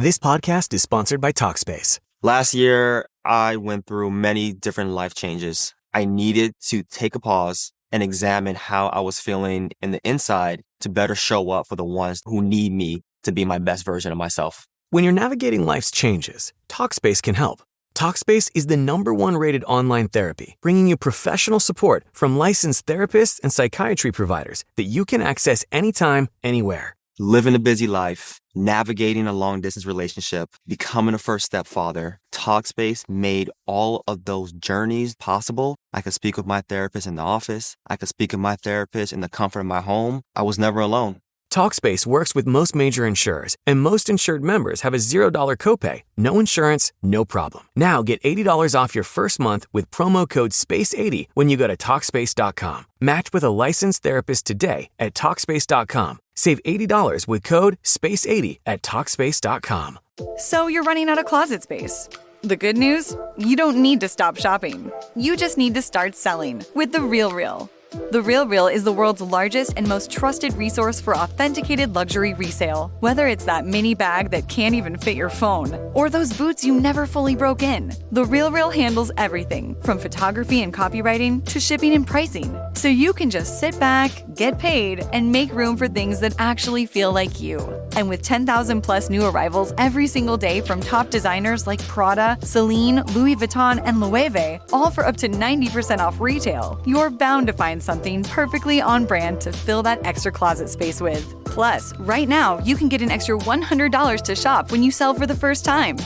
This podcast is sponsored by Talkspace. Last year, I went through many different life changes. I needed to take a pause and examine how I was feeling in the inside to better show up for the ones who need me to be my best version of myself. When you're navigating life's changes, Talkspace can help. Talkspace is the #1 rated online therapy, bringing you professional support from licensed therapists and psychiatry providers that you can access anytime, anywhere. Living a busy life, navigating a long-distance relationship, becoming a first-step father, Talkspace made all of those journeys possible. I could speak with my therapist in the office. I could speak with my therapist in the comfort of my home. I was never alone. Talkspace works with most major insurers, and most insured members have a $0 copay. No insurance, no problem. Now get $80 off your first month with promo code SPACE80 when you go to Talkspace.com. Match with a licensed therapist today at Talkspace.com. Save $80 with code SPACE80 at Talkspace.com. So you're running out of closet space. The good news? You don't need to stop shopping. You just need to start selling with The RealReal. The RealReal is the world's largest and most trusted resource for authenticated luxury resale. Whether it's that mini bag that can't even fit your phone, or those boots you never fully broke in, The RealReal handles everything from photography and copywriting to shipping and pricing. So you can just sit back, get paid, and make room for things that actually feel like you. And with 10,000 plus new arrivals every single day from top designers like Prada, Celine, Louis Vuitton, and Loewe, all for up to 90% off retail, you're bound to find something perfectly on brand to fill that extra closet space with. Plus, right now, you can get an extra $100 to shop when you sell for the first time.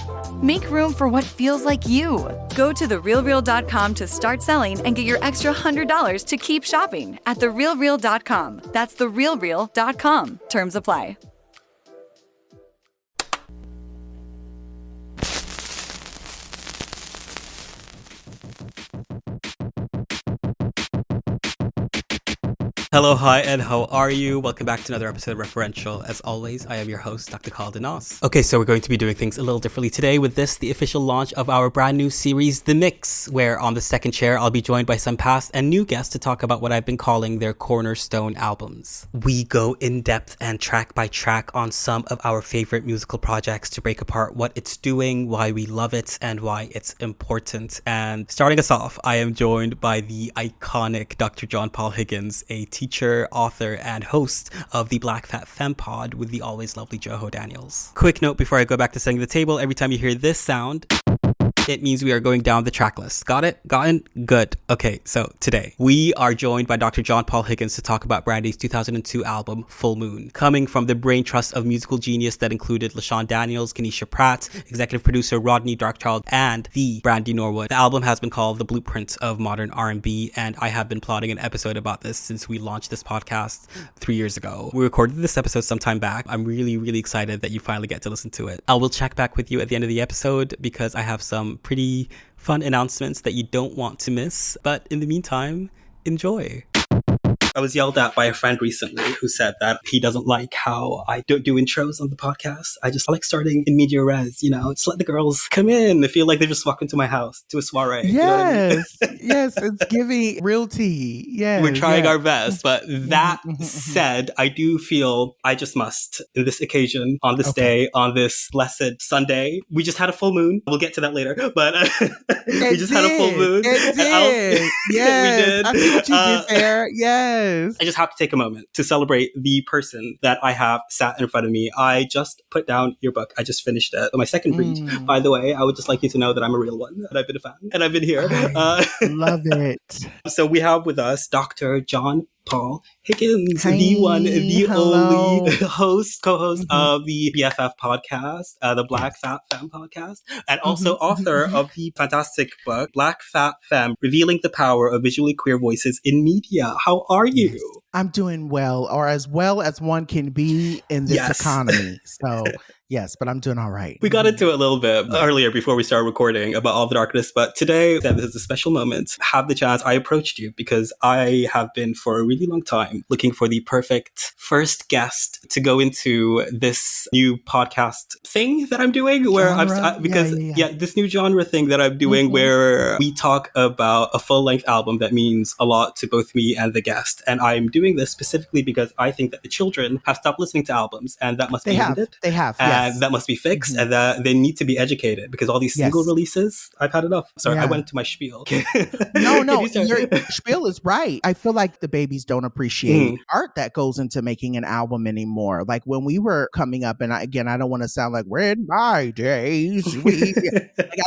Make room for what feels like you. Go to therealreal.com to start selling and get your extra $100 to keep shopping at therealreal.com. That's therealreal.com. Terms apply. Hello, hi, and how are you? Welcome back to another episode of Referential. As always, I am your host, Dr. Carl Denos. Okay, so we're going to be doing things a little differently today with this, the official launch of our brand new series, The Mix, where on the second chair, I'll be joined by some past and new guests to talk about what I've been calling their cornerstone albums. We go in depth and track by track on some of our favorite musical projects to break apart what it's doing, why we love it, and why it's important. And starting us off, I am joined by the iconic Dr. John Paul Higgins, a teacher, author, and host of the Black Fat Femme pod with the always lovely Joho Daniels. Quick note before I go back to setting the table, every time you hear this sound, it means we are going down the track list. Got it? Gotten? Good. Okay, so today we are joined by Dr. John Paul Higgins to talk about Brandy's 2002 album, Full Moon. Coming from the brain trust of musical genius that included LaShawn Daniels, Kenisha Pratt, executive producer Rodney Darkchild, and the Brandy Norwood. The album has been called the Blueprint of Modern R&B, and I have been plotting an episode about this since we launched this podcast 3 years ago. We recorded this episode some time back. I'm really, really excited that you finally get to listen to it. I will check back with you at the end of the episode because I have some pretty fun announcements that you don't want to miss. But in the meantime, enjoy. I was yelled at by a friend recently who said that he doesn't like how I don't do intros on the podcast. I like starting in media res, just let the girls come in. I feel like they just walk into my house to a soiree. Yes, yes, it's giving real tea. Yeah, we're trying our best. But that said, I do feel I just must, in this occasion, on this day, on this blessed Sunday. We just had a full moon. We'll get to that later. But we just had a full moon. It did. Yes, we did. I see what you did there. Yes. I just have to take a moment to celebrate the person that I have sat in front of me. I just put down your book. I just finished it. My second read, by the way. I would just like you to know that I'm a real one, and I've been a fan, and I've been here. Love it. So we have with us Dr. John Paul Higgins, the one, the only co-host of the BFF podcast, the Black Fat Femme podcast, and also author of the fantastic book, Black Fat Femme, Revealing the Power of Visually Queer Voices in Media. How are you? I'm doing well, or as well as one can be in this economy. So yes, but I'm doing all right. We got into it a little bit earlier before we started recording about all the darkness, but today, this is a special moment. Have the chance. I approached you because I have been for a really long time looking for the perfect first guest to go into this new podcast thing that I'm doing, where this new genre thing that I'm doing, where we talk about a full-length album that means a lot to both me and the guest. And I'm doing this specifically because I think that the children have stopped listening to albums, and that must be ended. They have. And and that must be fixed, and that they need to be educated because all these single releases, I've had enough. Sorry, I went into my spiel. No, your spiel is right. I feel like the babies don't appreciate art that goes into making an album anymore. Like when we were coming up, and I don't want to sound like we're in my days. I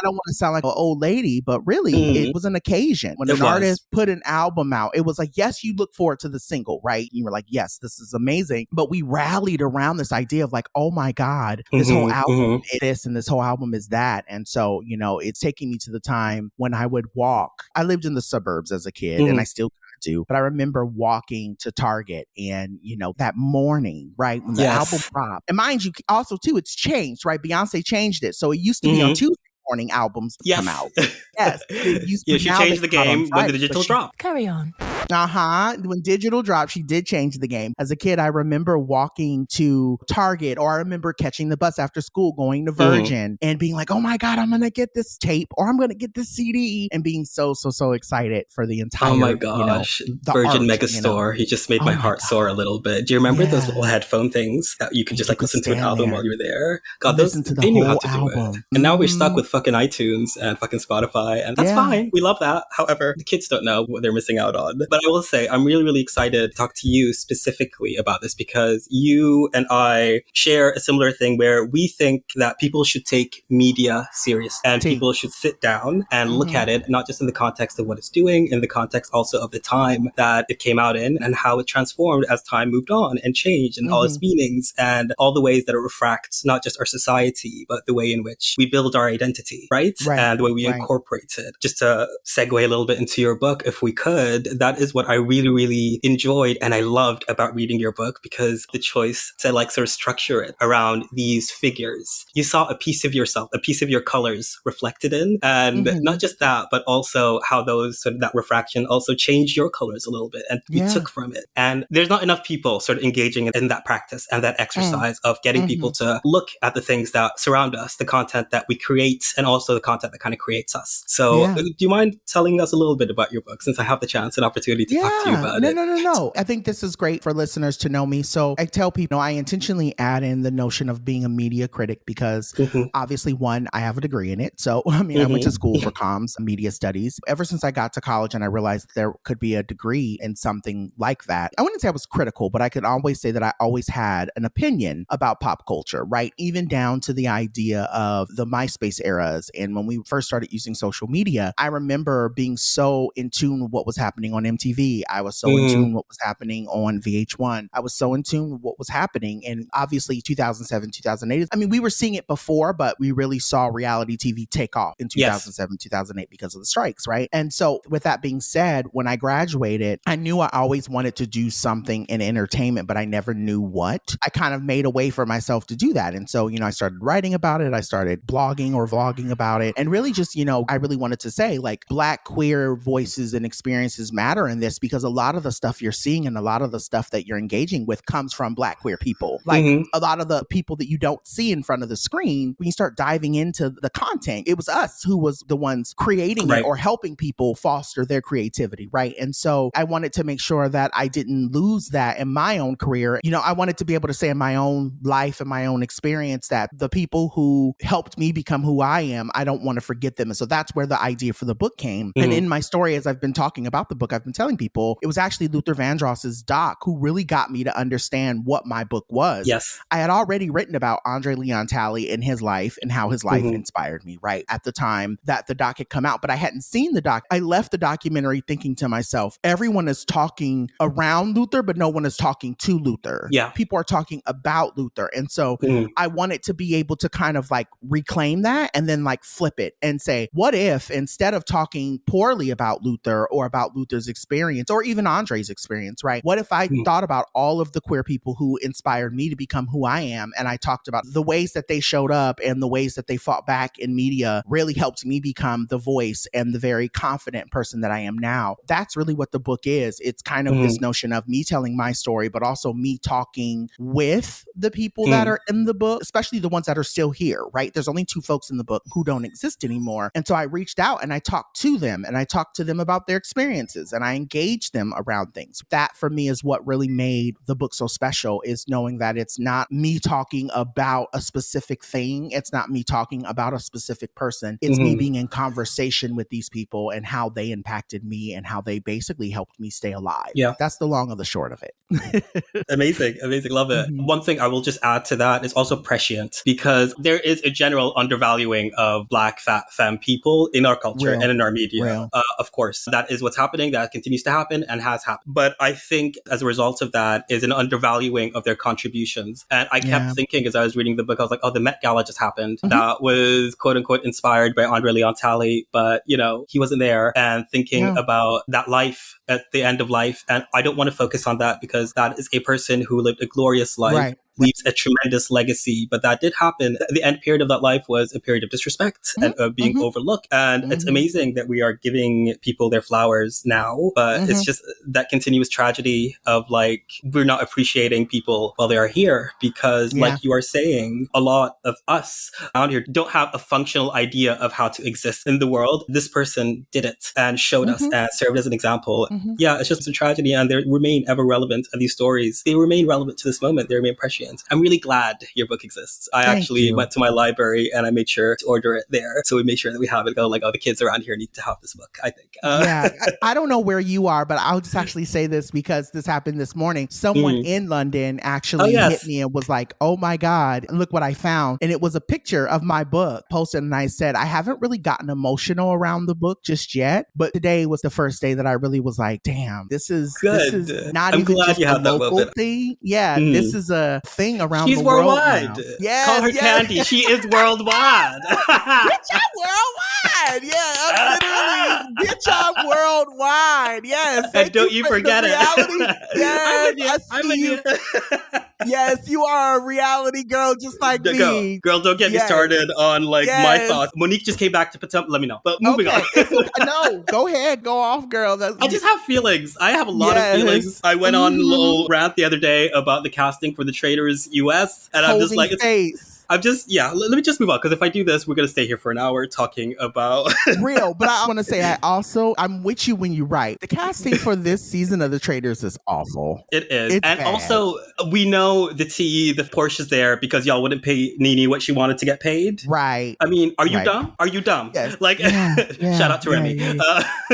don't want to sound like an old lady, but really it was an occasion. When an artist put an album out, it was like, yes, you look forward to the single, right? You were like, yes, this is amazing. But we rallied around this idea of like, oh my God, this whole album is this and this whole album is that. And so, it's taking me to the time when I would walk. I lived in the suburbs as a kid and I still do, but I remember walking to Target and, that morning, right, when the album dropped. And mind you, also too, it's changed, right? Beyonce changed it. So it used to be on Tuesday morning albums come out. Yes. She changed the game when the digital dropped. Carry on. When digital dropped, she did change the game. As a kid, I remember walking to Target, or I remember catching the bus after school, going to Virgin and being like, oh my God, I'm going to get this tape or I'm going to get this CD, and being so excited for the entire, oh my gosh, Virgin Megastore. He just made my heart soar a little bit. Do you remember those little headphone things that you could just listen to an album while you were there? God, they knew how to do it. And now we're stuck with fucking iTunes and fucking Spotify, and that's fine. We love that. However, the kids don't know what they're missing out on. But I will say, I'm really, really excited to talk to you specifically about this because you and I share a similar thing where we think that people should take media serious and people should sit down and look at it, not just in the context of what it's doing, in the context also of the time that it came out in and how it transformed as time moved on and changed and all its meanings and all the ways that it refracts not just our society, but the way in which we build our identity, right? And the way we incorporate it. Just to segue a little bit into your book, if we could, that is what I really, really enjoyed and I loved about reading your book, because the choice to sort of structure it around these figures. You saw a piece of yourself, a piece of your colors reflected in, and not just that, but also how those sort of that refraction also changed your colors a little bit and you took from it. And there's not enough people sort of engaging in that practice and that exercise of getting people to look at the things that surround us, the content that we create, and also the content that kind of creates us. So do you mind telling us a little bit about your book, since I have the chance and opportunity to talk to you about it? No. I think this is great for listeners to know me. So I tell people, I intentionally add in the notion of being a media critic because obviously, one, I have a degree in it. So, I went to school for comms, media studies. Ever since I got to college and I realized there could be a degree in something like that, I wouldn't say I was critical, but I could always say that I always had an opinion about pop culture, right? Even down to the idea of the MySpace eras. And when we first started using social media, I remember being so in tune with what was happening on MTV. I was so in tune with what was happening on VH1. I was so in tune with what was happening. And obviously 2007, 2008, we were seeing it before, but we really saw reality TV take off in 2007, 2008 because of the strikes, right? And so with that being said, when I graduated, I knew I always wanted to do something in entertainment, but I never knew what. I kind of made a way for myself to do that. And so, I started writing about it. I started blogging or vlogging about it. And really just, I really wanted to say Black queer voices and experiences matter in this, because a lot of the stuff you're seeing and a lot of the stuff that you're engaging with comes from Black queer people. A lot of the people that you don't see in front of the screen, when you start diving into the content, it was us who was the ones creating it or helping people foster their creativity, right? And so I wanted to make sure that I didn't lose that in my own career. I wanted to be able to say in my own life and my own experience that the people who helped me become who I am, I don't want to forget them. And so that's where the idea for the book came. And in my story, as I've been talking about the book, I've been telling people, it was actually Luther Vandross's doc who really got me to understand what my book was. Yes. I had already written about Andre Leon Talley and his life and how his life inspired me, right? At the time that the doc had come out, but I hadn't seen the doc. I left the documentary thinking to myself, everyone is talking around Luther, but no one is talking to Luther. Yeah. People are talking about Luther. And so I wanted to be able to kind of reclaim that and then flip it and say, what if instead of talking poorly about Luther or about Luther's experience or even Andre's experience, right? What if I thought about all of the queer people who inspired me to become who I am, and I talked about the ways that they showed up and the ways that they fought back in media really helped me become the voice and the very confident person that I am now. That's really what the book is. It's kind of this notion of me telling my story, but also me talking with the people that are in the book, especially the ones that are still here, right? There's only 2 folks in the book. book who don't exist anymore. And so I reached out and I talked to them and I talked to them about their experiences and I engaged them around things. That for me is what really made the book so special, is knowing that it's not me talking about a specific thing. It's not me talking about a specific person. It's me being in conversation with these people and how they impacted me and how they basically helped me stay alive. Yeah. That's the long and the short of it. Amazing. Love it. One thing I will just add to that is also prescient, because there is a general undervaluing of Black, fat, femme people in our culture and in our media. Of course, that is what's happening. That continues to happen and has happened. But I think as a result of that is an undervaluing of their contributions. And I kept thinking as I was reading the book, I was like, oh, the Met Gala just happened. That was quote unquote inspired by Andre Leon Talley, but you know, he wasn't there, and thinking about that life at the end of life. And I don't want to focus on that because that is a person who lived a glorious life. Leaves a tremendous legacy, but that did happen. The end period of that life was a period of disrespect and being overlooked. And it's amazing that we are giving people their flowers now, but it's just that continuous tragedy of like, we're not appreciating people while they are here, because like you are saying, a lot of us out here don't have a functional idea of how to exist in the world. This person did it and showed us and served as an example. Yeah, it's just a tragedy, and they remain ever relevant. And these stories, they remain relevant to this moment. They remain prescient. I'm really glad your book exists. I actually went to my library and I made sure to order it there. So we made sure that we have it. Go like, oh, the kids around here need to have this book, I think. I don't know where you are, but I'll just actually say this because this happened this morning. Someone in London actually hit me and was like, oh my God, look what I found. And it was a picture of my book posted. And I said, I haven't really gotten emotional around the book just yet. But today was the first day that I really was like, damn, this is not I'm even glad just you a had that local moment. thing. Yeah, this is a thing around She's the world worldwide. now. Yes, call her Candy. She is worldwide. Get y'all worldwide. Yeah, I'm literally get y'all worldwide. Yes. And don't you forget it. Yes, I'm with you. Yes, you are a reality girl just like me. Girl, don't get me started on like my thoughts. Monique just came back to put some, let me know. But moving on. No, go ahead. Go off, girl. I just have feelings. I have a lot of feelings. I went on a little rant the other day about the casting for the Traitors US. And I'm just like, let me just move on. Because if I do this, we're going to stay here for an hour talking about... Real. But I want to say, I'm with you when you write. The casting for this season of The Traitors is awful. It is. It's and bad. Also, we know the Portia's there because y'all wouldn't pay Nene what she wanted to get paid. Right. I mean, are you dumb? Are you dumb? Yes. Like, shout out to Remy.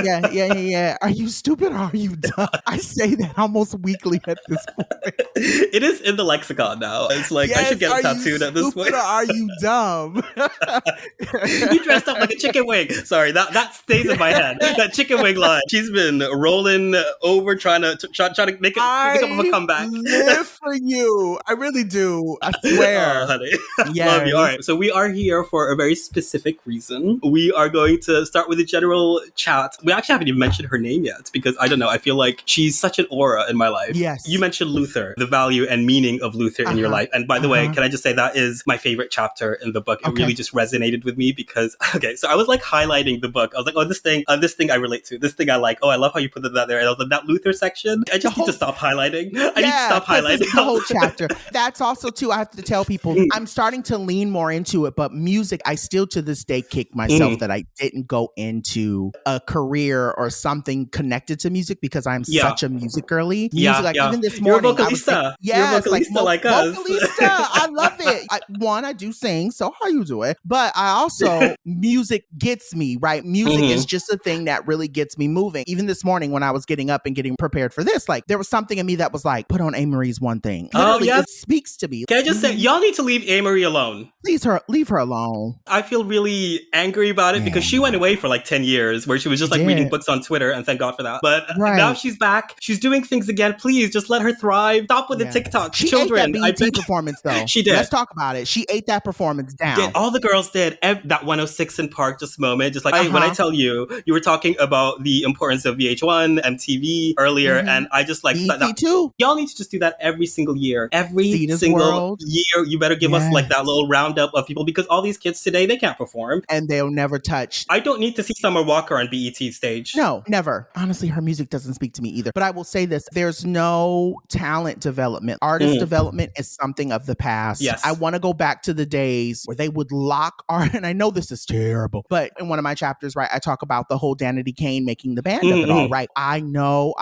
Yeah. Are you stupid or are you dumb? I say that almost weekly at this point. It is in the lexicon now. It's like, I should get it tattooed at this point. Or are you dumb? You dressed up like a chicken wing. Sorry, that stays in my head. That chicken wing line. She's been rolling over trying to make up a comeback. I live for you. I really do. I swear. Oh, honey. Love you. All right. So we are here for a very specific reason. We are going to start with a general chat. We actually haven't even mentioned her name yet because I don't know. I feel like she's such an aura in my life. Yes. You mentioned Luther, the value and meaning of Luther in your life. And by the way, can I just say that is my favorite chapter in the book. It really just resonated with me because, so I was like highlighting the book. I was like, oh, this thing I relate to. This thing I like. Oh, I love how you put that there. And I was like, that Luther section, I just need to stop highlighting. I need to stop highlighting. The whole chapter. That's also, too, I have to tell people, I'm starting to lean more into it, but music, I still to this day kick myself that I didn't go into a career or something connected to music because I'm such a music girly. Music, even this morning. You're a vocalista. You're a vocalista like us. Vocalista. I love it. I do sing, so how you do it? But I also, music gets me, right? Music is just a thing that really gets me moving. Even this morning when I was getting up and getting prepared for this, like there was something in me that was like, put on Amerie's One Thing. Literally, it speaks to me. Can I just say, y'all need to leave Amory alone. Leave her alone. I feel really angry about it because she went away for like 10 years where she was just like reading books on Twitter, and thank God for that. But now she's back. She's doing things again. Please just let her thrive. Stop with the TikTok. She Children. ate that BET performance though. She did. Let's talk about it. She ate that performance down. Yeah, all the girls did. That 106 in Park just moment. Just like when I tell you were talking about the importance of VH1, MTV earlier, and I just like BET too. Y'all need to just do that every single year. Every single year, you better give us like that little roundup of people because all these kids today, they can't perform. And they'll never touch. I don't need to see Summer Walker on BET stage. No, never. Honestly, her music doesn't speak to me either. But I will say this, there's no talent development. Artist development is something of of the past. Yes. I want to go back to the days where they would lock art. And I know this is terrible, but in one of my chapters, right, I talk about the whole Danity Kane making the band of it all, right? I know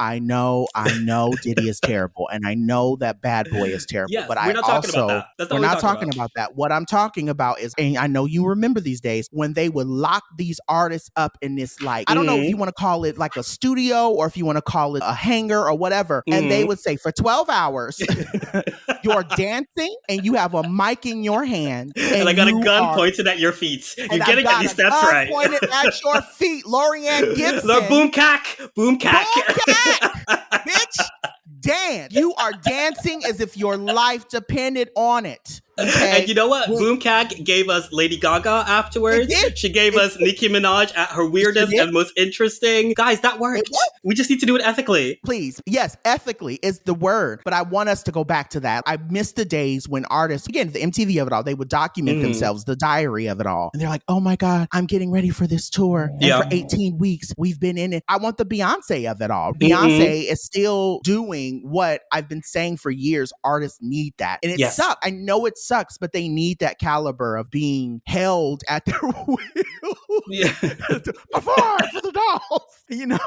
Diddy is terrible. And I know that Bad Boy is terrible. Yes, but we're not talking about that. That's not we're not talking about that. What I'm talking about is, and I know you remember these days when they would lock these artists up in this, like, I don't know if you want to call it like a studio or if you want to call it a hangar or whatever. And they would say for 12 hours, you're dancing and you have a mic in your hand. And I got a gun pointed at your feet. You're getting at these steps right. Pointed at your feet, Lorianne Gibson. Boom cack. Boom cack. Bitch. Dance. You are dancing as if your life depended on it. Okay. And you know what? Boomcat gave us Lady Gaga afterwards. She gave us Nicki Minaj at her weirdest and most interesting. Guys, that worked. We just need to do it ethically. Please. Yes, ethically is the word. But I want us to go back to that. I miss the days when artists, again, the MTV of it all, they would document themselves, the diary of it all. And they're like, oh my God, I'm getting ready for this tour. And for 18 weeks, we've been in it. I want the Beyonce of it all. Beyonce is still doing what I've been saying for years. Artists need that. And it sucks. I know it sucks, but they need that caliber of being held at their will. Perform for the dolls. You know,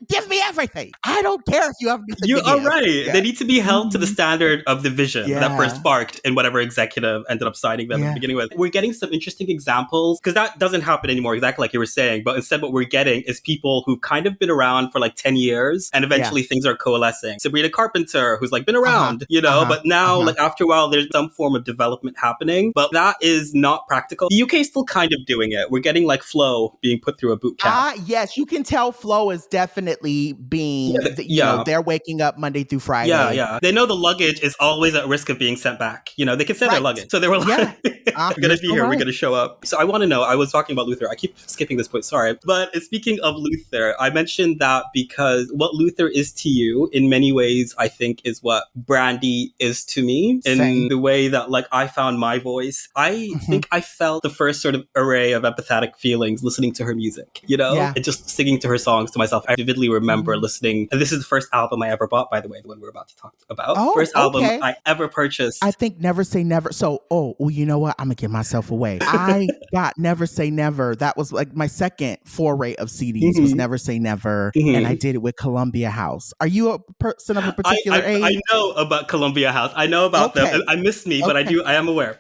give me everything. I don't care if you have me. You are right. Yeah. They need to be held to the standard of the vision that first sparked in whatever executive ended up signing them at the beginning with. We're getting some interesting examples because that doesn't happen anymore, exactly like you were saying. But instead, what we're getting is people who've kind of been around for like 10 years and eventually things are coalescing. Sabrina Carpenter, who's like been around, you know, but now like after a while, there's some form of development happening, but that is not practical. The UK is still kind of doing it. We're getting like Flo being put through a boot camp. Yes, you can tell Flo is definitely being, you know, they're waking up Monday through Friday. Yeah. They know the luggage is always at risk of being sent back. You know, they can send their luggage. So they were like, we're going to be here. We're going to show up. So I want to know, I was talking about Luther. I keep skipping this point. Sorry. But speaking of Luther, I mentioned that because what Luther is to you in many ways, I think is what Brandy is to me in the way that like I found my voice. I think I felt the first sort of array of empathetic feelings listening to her music, you know, and just singing to her songs to myself. I vividly remember listening, and this is the first album I ever bought, by the way, the one we're about to talk about. First album I ever purchased. I think Never Say Never. So, well, you know what? I'm gonna give myself away. I got Never Say Never. That was like my second foray of CDs was Never Say Never, and I did it with Columbia House. Are you a person of a particular age? I know about Columbia House. I know about them. I miss me, but I am aware.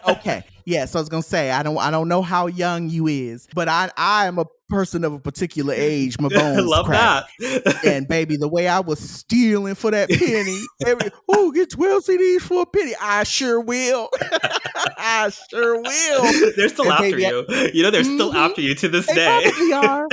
Okay. Yeah, so I was gonna say I don't know how young you is, but I am a person of a particular age. My bones love crack. that. And baby, the way I was stealing for that penny, get 12 CDs for a penny. I sure will. I sure will. They're still after you. You know, they're still after you to this day. They probably are.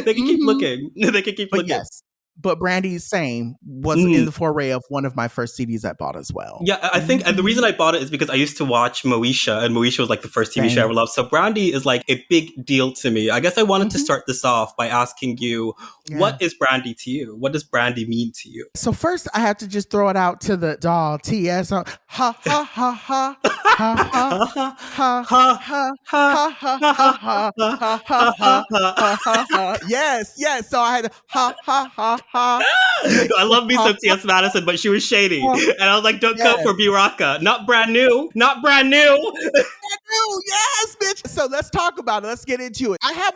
They can keep looking. They can keep looking. Yes. But Brandy's same was in the foray of one of my first CDs I bought as well. Yeah, I think and the reason I bought it is because I used to watch Moesha, and Moesha was like the first TV show I ever loved. So Brandy is like a big deal to me. I guess I wanted to start this off by asking you, what is Brandy to you? What does Brandy mean to you? So first, I have to just throw it out to the doll, TS. Ha, ha, ha, ha, ha, ha, ha, ha, ha, ha, ha, ha, ha. Yes. So I had ha, ha, ha, ha. I love me some T.S. Madison, but she was shady. And I was like, don't come for B-Rocka. Not brand new. Yes, bitch. So let's talk about it. Let's get into it. I have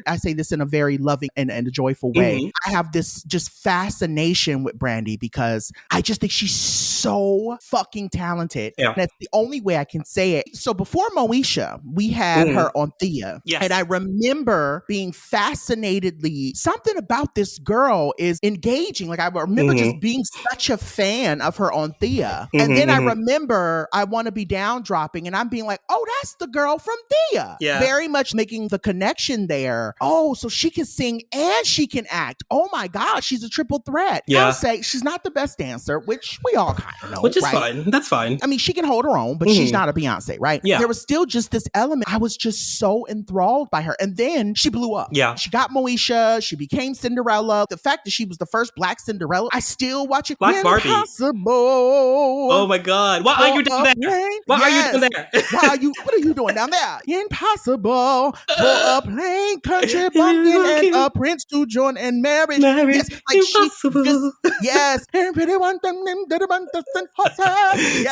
I say this in a very loving and a joyful way. I have this just fascination with Brandy because I just think she's so fucking talented. Yeah. And that's the only way I can say it. So before Moesha, we had her on Thea. Yes. And I remember being fascinatedly, something about this girl is engaging. Like I remember just being such a fan of her on Thea. And then I remember I Want to Be Down dropping and I'm being like, oh, that's the girl from Thea. Yeah. Very much making the connection there. Oh, so she can sing and she can act. Oh my God, she's a triple threat. Yeah. I'll say she's not the best dancer, which we all kind of know. Which is fine. That's fine. I mean, she can hold her own, but she's not a Beyonce, right? Yeah. There was still just this element. I was just so enthralled by her. And then she blew up. Yeah. She got Moesha. She became Cinderella. The fact that she was the first Black Cinderella, I still watch it. Black Barbie. Oh my God. What are you doing there? What are you doing there? What are you doing down there? Impossible for a plain country bumpkin and a prince to join in marriage. Yes, like impossible. Yes. Yes,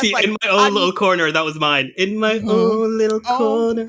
See, like, in my own little corner, that was mine. In my own little corner.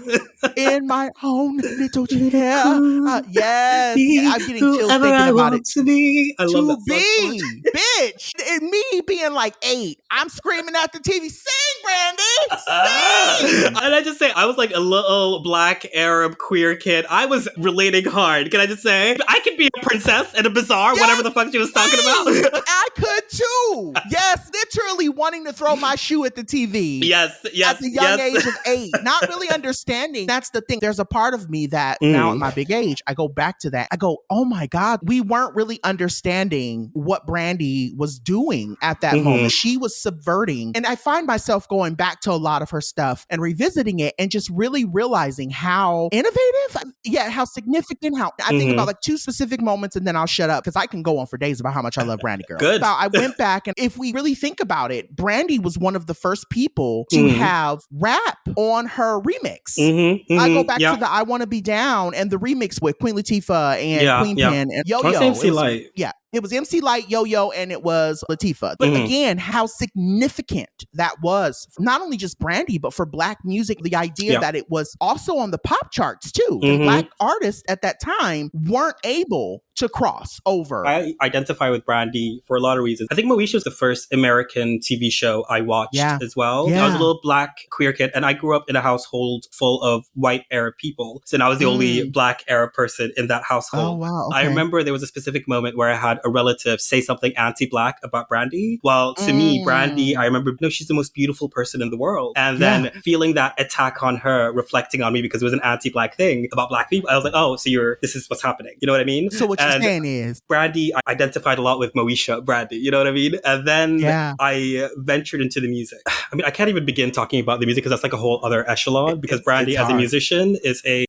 In my own little chair. Yes. Be I'm getting chills whoever thinking I about want it. to be. I love To that song so much. be, bitch. And me being like 8, I'm screaming at the TV, sing, Brandy, sing. And I just say, I was like a little black Arab queer kid. I was relating hard. Can I just say? I could be a princess in a bazaar, whatever the fuck she was talking about. I could too. Yes, literally wanting to throw my shoe at the TV. Yes. At the young age of 8, not really understanding. That's the thing. There's a part of me that now at my big age, I go back to that. I go, oh my God, we weren't really understanding what Brandy was doing at that moment. She was subverting. And I find myself going back to a lot of her stuff and revisiting it and just really realizing how innovative, how significant, how I think about like 2 specific moments and then I'll shut up because I can go on for days about how much I love Brandy Girl. Good. I went back and if we really think about it, Brandy was one of the first people to have rap on her remix. I go back to the I Want to Be Down and the remix with Queen Latifah and Queen Pen and Yo-Yo. MC Light. It was MC Light, Yo-Yo, and it was Latifah. But again, how significant that was, not only just Brandy, but for Black music, the idea that it was also on the pop charts too. And Black artists at that time weren't able to cross over. I identify with Brandy for a lot of reasons. I think Moesha was the first American TV show I watched as well. I was a little Black queer kid and I grew up in a household full of white Arab people. So I was the only Black Arab person in that household. Oh, wow. Okay. I remember there was a specific moment where I had a relative say something anti-Black about Brandy. Well, to me, Brandy, I remember, no, she's the most beautiful person in the world. And then feeling that attack on her, reflecting on me because it was an anti-Black thing about Black people. I was like, oh, so this is what's happening. You know what I mean? So what you're saying is Brandy, I identified a lot with Moesha Brandy, you know what I mean? And then I ventured into the music. I mean, I can't even begin talking about the music because that's like a whole other echelon because Brandy as a musician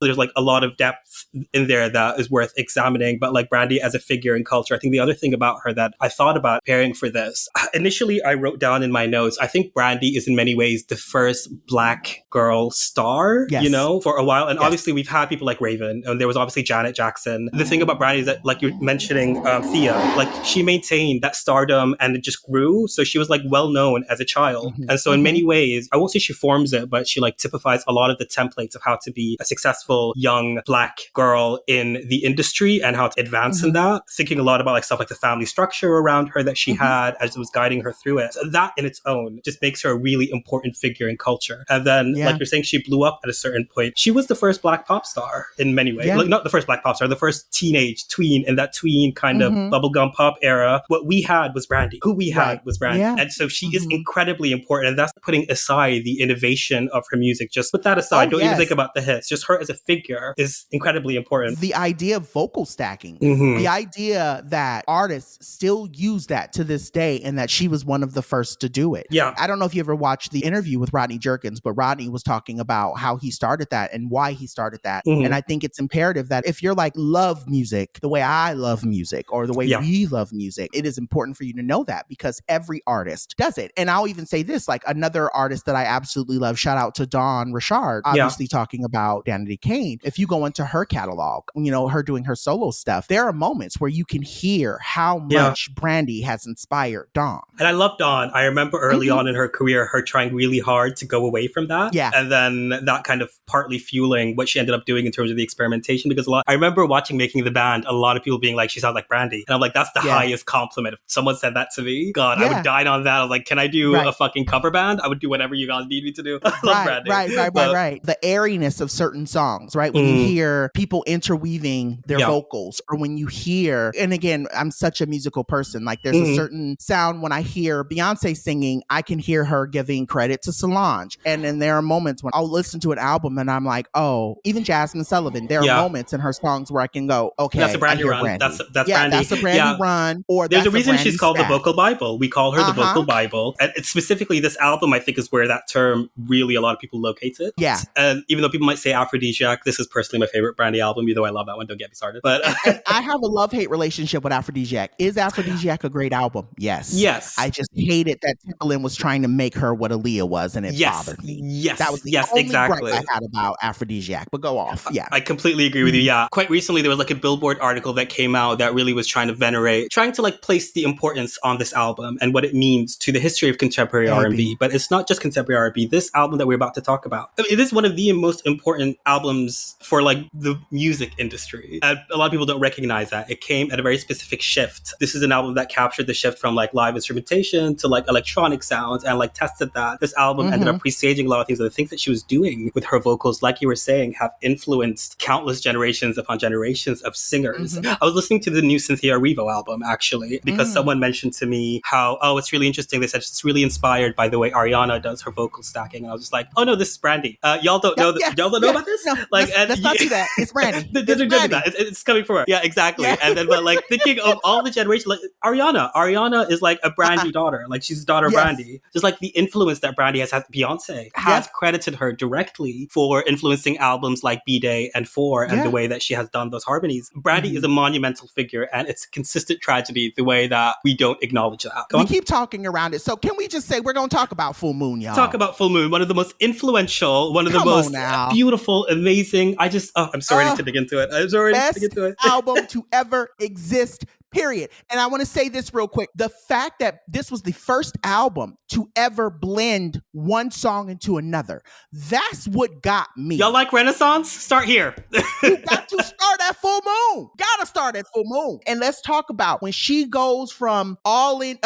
there's like a lot of depth in there that is worth examining. But like Brandy as a figure in culture, I think the other thing about her that I thought about preparing for this, initially I wrote down in my notes, I think Brandy is in many ways the first Black girl star, you know, for a while. And obviously we've had people like Raven and there was obviously Janet Jackson. The thing about Brandy is that like you're mentioning Thea, like she maintained that stardom and it just grew. So she was like well known as a child. And so in many ways, I won't say she forms it, but she like typifies a lot of the templates of how to be a successful young Black girl in the industry and how to advance in that. Thinking a lot about like stuff like the family structure around her that she had as it was guiding her through it. So that in its own just makes her a really important figure in culture. And then like you're saying, she blew up at a certain point. She was the first Black pop star in many ways. Like not the first Black pop star, the first teenage tween in that tween kind of bubblegum pop era. What we had was Brandy. Who we had was Brandy. And so she is incredibly important. And that's putting aside the innovation of her music. Just put that aside. Don't even think about the hits. Just her as a figure is incredibly important. The idea of vocal stacking, the idea that artists still use that to this day and that she was one of the first to do it. I don't know if you ever watched the interview with Rodney Jerkins, but Rodney was talking about how he started that and why he started that. And I think it's imperative that if you're like love music the way I love music or the way we love music, it is important for you to know that because every artist does it. And I'll even say this, like another artist that I absolutely love, shout out to Dawn Richard, obviously talking about Danity Kane. If you go into her catalog, you know, her doing her solo stuff, there are moments where you can hear how much Brandy has inspired Dawn. And I love Dawn. I remember early on in her career, her trying really hard to go away from that. And then that kind of partly fueling what she ended up doing in terms of the experimentation. Because I remember watching Making the Band, a lot of people being like, she sounds like Brandy. And I'm like, that's the highest compliment. If someone said that to me, God, I would die on that. I was like, can I do a fucking cover band? I would do whatever you guys need me to do. I love Brandy. Right. The airiness of certain songs, right? When you hear people interweaving their vocals or when you hear, and again, I'm such a musical person. Like there's a certain sound when I hear Beyonce singing, I can hear her giving credit to Solange. And then there are moments when I'll listen to an album and I'm like, oh, even Jazmine Sullivan, there are moments in her songs where I can go, okay, that's a Brandy run. Brandy. That's Brandy. That's a Brandy run. Or there's a reason Brandy she's called stack. the Vocal Bible. We call her the Vocal Bible. And it's specifically this album, I think, is where that term really a lot of people locate it. And even though people might say aphrodisiac, this is personally my favorite Brandy album, even though I love that one. Don't get me started. But and I have a love-hate relationship with Aphrodisiac. Is Aphrodisiac a great album? Yes. Yes. I just hated that Timbaland was trying to make her what Aaliyah was, and it bothered me. Yes. That was the only gripe I had about Aphrodisiac, but go off. Yeah. I completely agree with you. Yeah. Quite recently, there was like a Billboard article that came out that really was trying to like place the importance on this album and what it means to the history of contemporary R&B. But it's not just contemporary R&B. This album that we're about to talk about, it is one of the most important albums for like the music industry. And a lot of people don't recognize that. It came at a very specific shift. This is an album that captured the shift from like live instrumentation to like electronic sounds and like tested that. This album ended up presaging a lot of things. And the things that she was doing with her vocals, like you were saying, have influenced countless generations upon generations of singers. I was listening to the new Cynthia Erivo album, actually, because someone mentioned to me how, it's really interesting. They said it's really inspired by the way Ariana does her vocal stacking. And I was just like, oh no, this is Brandy. Y'all don't know about this? No, like, let's not do that. It's Brandy. It's coming from her. Yeah, exactly. Yeah. And then, but like thinking of all the generations, like Ariana is like a Brandy daughter. Like she's daughter Brandy. Just like the influence that Brandy has had. Beyonce has credited her directly for influencing albums like B-Day and 4 and the way that she has done those harmonies. Brandy is a monumental figure, and it's a consistent tragedy the way that we don't acknowledge that. We keep talking around it. So can we just say we're going to talk about Full Moon, y'all? Talk about Full Moon, one of the most influential, one of the most beautiful, amazing. I'm so ready to dig into it. I'm so ready to dig into it. Album to ever exist. Period. And I want to say this real quick. The fact that this was the first album to ever blend one song into another, that's what got me. Y'all like Renaissance? Start here. You got to start at Full Moon. Gotta start at Full Moon. And let's talk about when she goes from all in,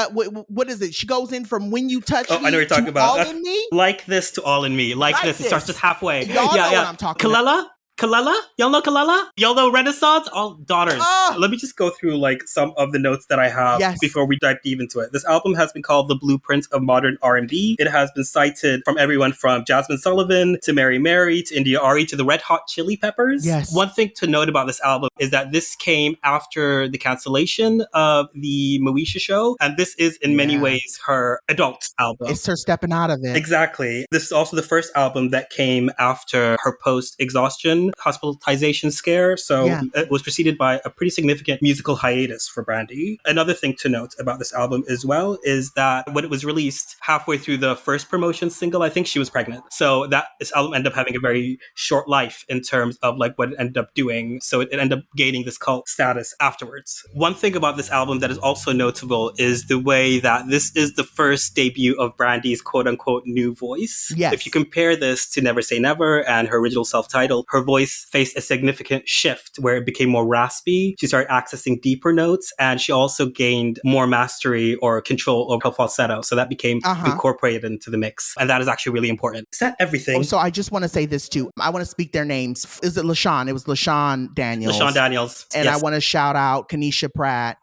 what is it? She goes in from When You Touch Me I know what you're talking about. All in Me? Like This to All in Me. Like this. It starts just halfway. Y'all know what I'm talking about. Kalela? Y'all know Kalela? Y'all know Renaissance? All daughters. Let me just go through like some of the notes that I have before we dive deep into it. This album has been called the Blueprint of Modern R&B. It has been cited from everyone from Jazmine Sullivan to Mary Mary to India Ari to the Red Hot Chili Peppers. Yes. One thing to note about this album is that this came after the cancellation of the Moesha show, and this is in many ways her adult album. It's her stepping out of it. Exactly. This is also the first album that came after her post-exhaustion hospitalization scare. So it was preceded by a pretty significant musical hiatus for Brandy. Another thing to note about this album as well is that when it was released halfway through the first promotion single, I think she was pregnant. So this album ended up having a very short life in terms of like what it ended up doing. So it ended up gaining this cult status afterwards. One thing about this album that is also notable is the way that this is the first debut of Brandy's quote unquote new voice. Yes. If you compare this to Never Say Never and her original self-titled, her voice faced a significant shift where it became more raspy. She started accessing deeper notes, and she also gained more mastery or control over her falsetto. So that became incorporated into the mix. And that is actually really important. Is that everything? So I just want to say this too. I want to speak their names. Is it LaShawn? It was LaShawn Daniels. LaShawn Daniels. And I want to shout out Kenisha Pratt.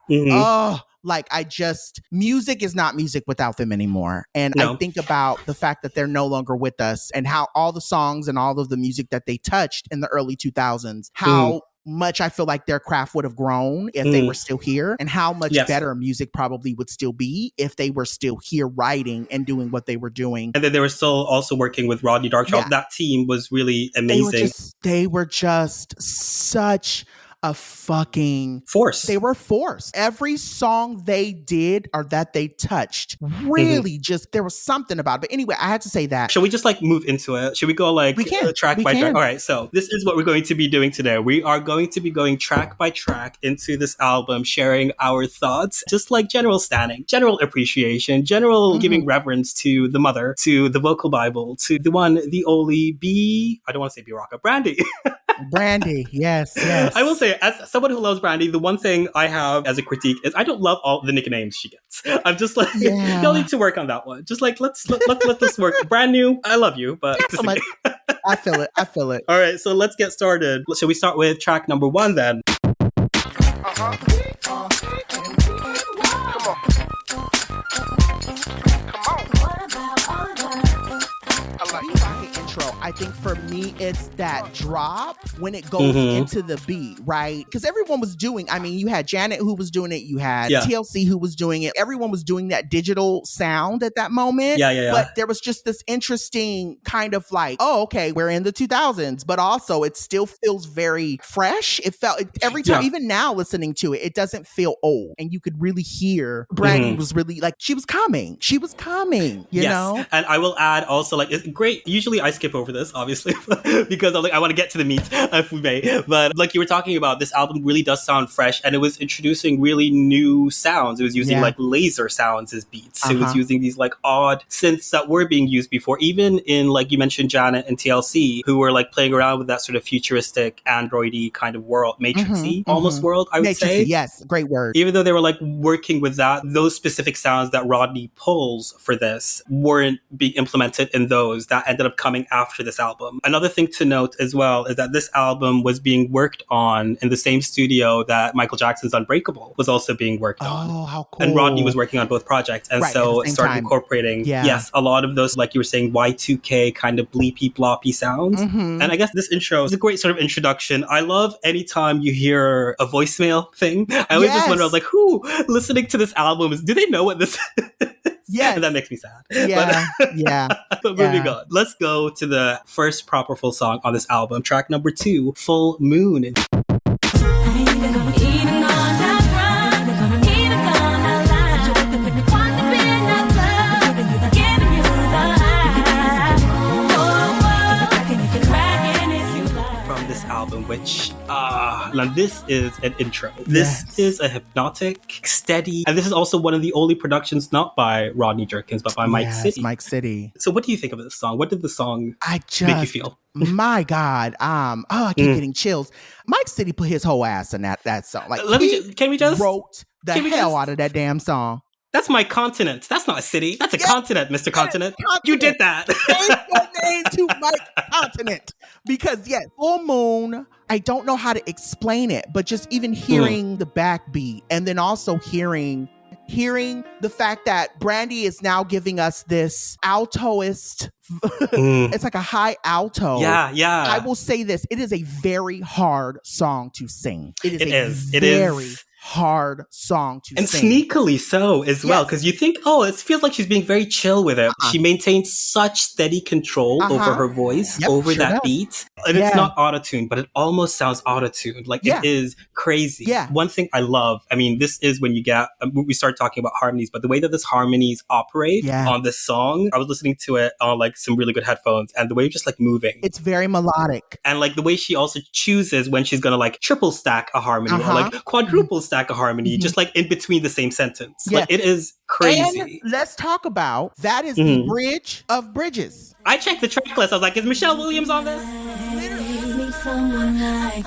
Music is not music without them anymore. And I think about the fact that they're no longer with us and how all the songs and all of the music that they touched in the early 2000s, how much I feel like their craft would have grown if they were still here, and how much better music probably would still be if they were still here writing and doing what they were doing. And then they were still also working with Rodney Darkchild. That team was really amazing. They were just such a fucking force. They were force. Every song they did or that they touched really just, there was something about it. But anyway, I had to say that. Should we just like move into it? Should we go like track by track? All right. So this is what we're going to be doing today. We are going to be going track by track into this album, sharing our thoughts, just like general standing, general appreciation, general giving reverence to the mother, to the vocal Bible, to the one, the only I don't want to say Baraka, Brandy. Brandy, yes. I will say, as someone who loves Brandy, the one thing I have as a critique is I don't love all the nicknames she gets. I'm just like, y'all need to work on that one. Just like, let's let this work. Brand new, I love you, but I feel it. All right, so let's get started. Shall we start with track number 1 then? Rocket intro. I think for me, it's that drop when it goes into the beat, right? Because everyone was doing, I mean, you had Janet who was doing it, you had TLC who was doing it. Everyone was doing that digital sound at that moment. But there was just this interesting kind of like, oh, okay, we're in the 2000s, but also it still feels very fresh. It felt every time, even now listening to it, it doesn't feel old. And you could really hear Brandy was really like, she was coming, you know? And I will add also, like, it's great. Usually I skip over this, obviously, because I'm like, I want to get to the meat, if we may. But like you were talking about, this album really does sound fresh, and it was introducing really new sounds. It was using like laser sounds as beats. It was using these like odd synths that were being used before, even in, like you mentioned, Janet and TLC, who were like playing around with that sort of futuristic androidy kind of world, matrixy almost world, I would matrixy, say. Yes, great word. Even though they were like working with that, those specific sounds that Rodney pulls for this weren't being implemented in those that ended up coming after this album. Another thing to note as well is that this album was being worked on in the same studio that Michael Jackson's Unbreakable was also being worked on. Oh, how cool. And Rodney was working on both projects. And so it started time. Incorporating, a lot of those, like you were saying, Y2K kind of bleepy, bloppy sounds. And I guess this intro is a great sort of introduction. I love anytime you hear a voicemail thing. I always just wonder, I was like, who listening to this album do they know what this is? Yeah. And that makes me sad. But moving on. Let's go to the first proper full song on this album. Track number 2, Full Moon. Album, which now this is an intro. This is a hypnotic, steady, and this is also one of the only productions not by Rodney Jerkins but by MIXepisodes. So what do you think of this song? What did the song make you feel? My God, I keep getting chills. MIXepisodes put his whole ass in that song. Like, can we just wrote the hell out of that damn song. That's my continent. That's not a city. That's a continent, Mr. Continent. You did that. Change your name to Mike Continent. Because, Full Moon, I don't know how to explain it, but just even hearing the backbeat and then also hearing the fact that Brandy is now giving us this altoist, it's like a high alto. I will say this, it is a very hard song to sing. It is very hard song to sing. And sneakily so as well, because you think, it feels like she's being very chill with it. She maintains such steady control over her voice, that beat. And it's not auto-tuned, but it almost sounds auto-tuned. Like, it is crazy. One thing I love, I mean, this is when you get, we start talking about harmonies, but the way that this harmonies operate on this song, I was listening to it on like some really good headphones, and the way it's just like moving. It's very melodic. And like the way she also chooses when she's gonna like triple stack a harmony or like quadruple stack a harmony, just like in between the same sentence. Like, it is crazy. And let's talk about, that is the bridge of bridges. I checked the track list. I was like, is Michelle Williams on this? Someone like it,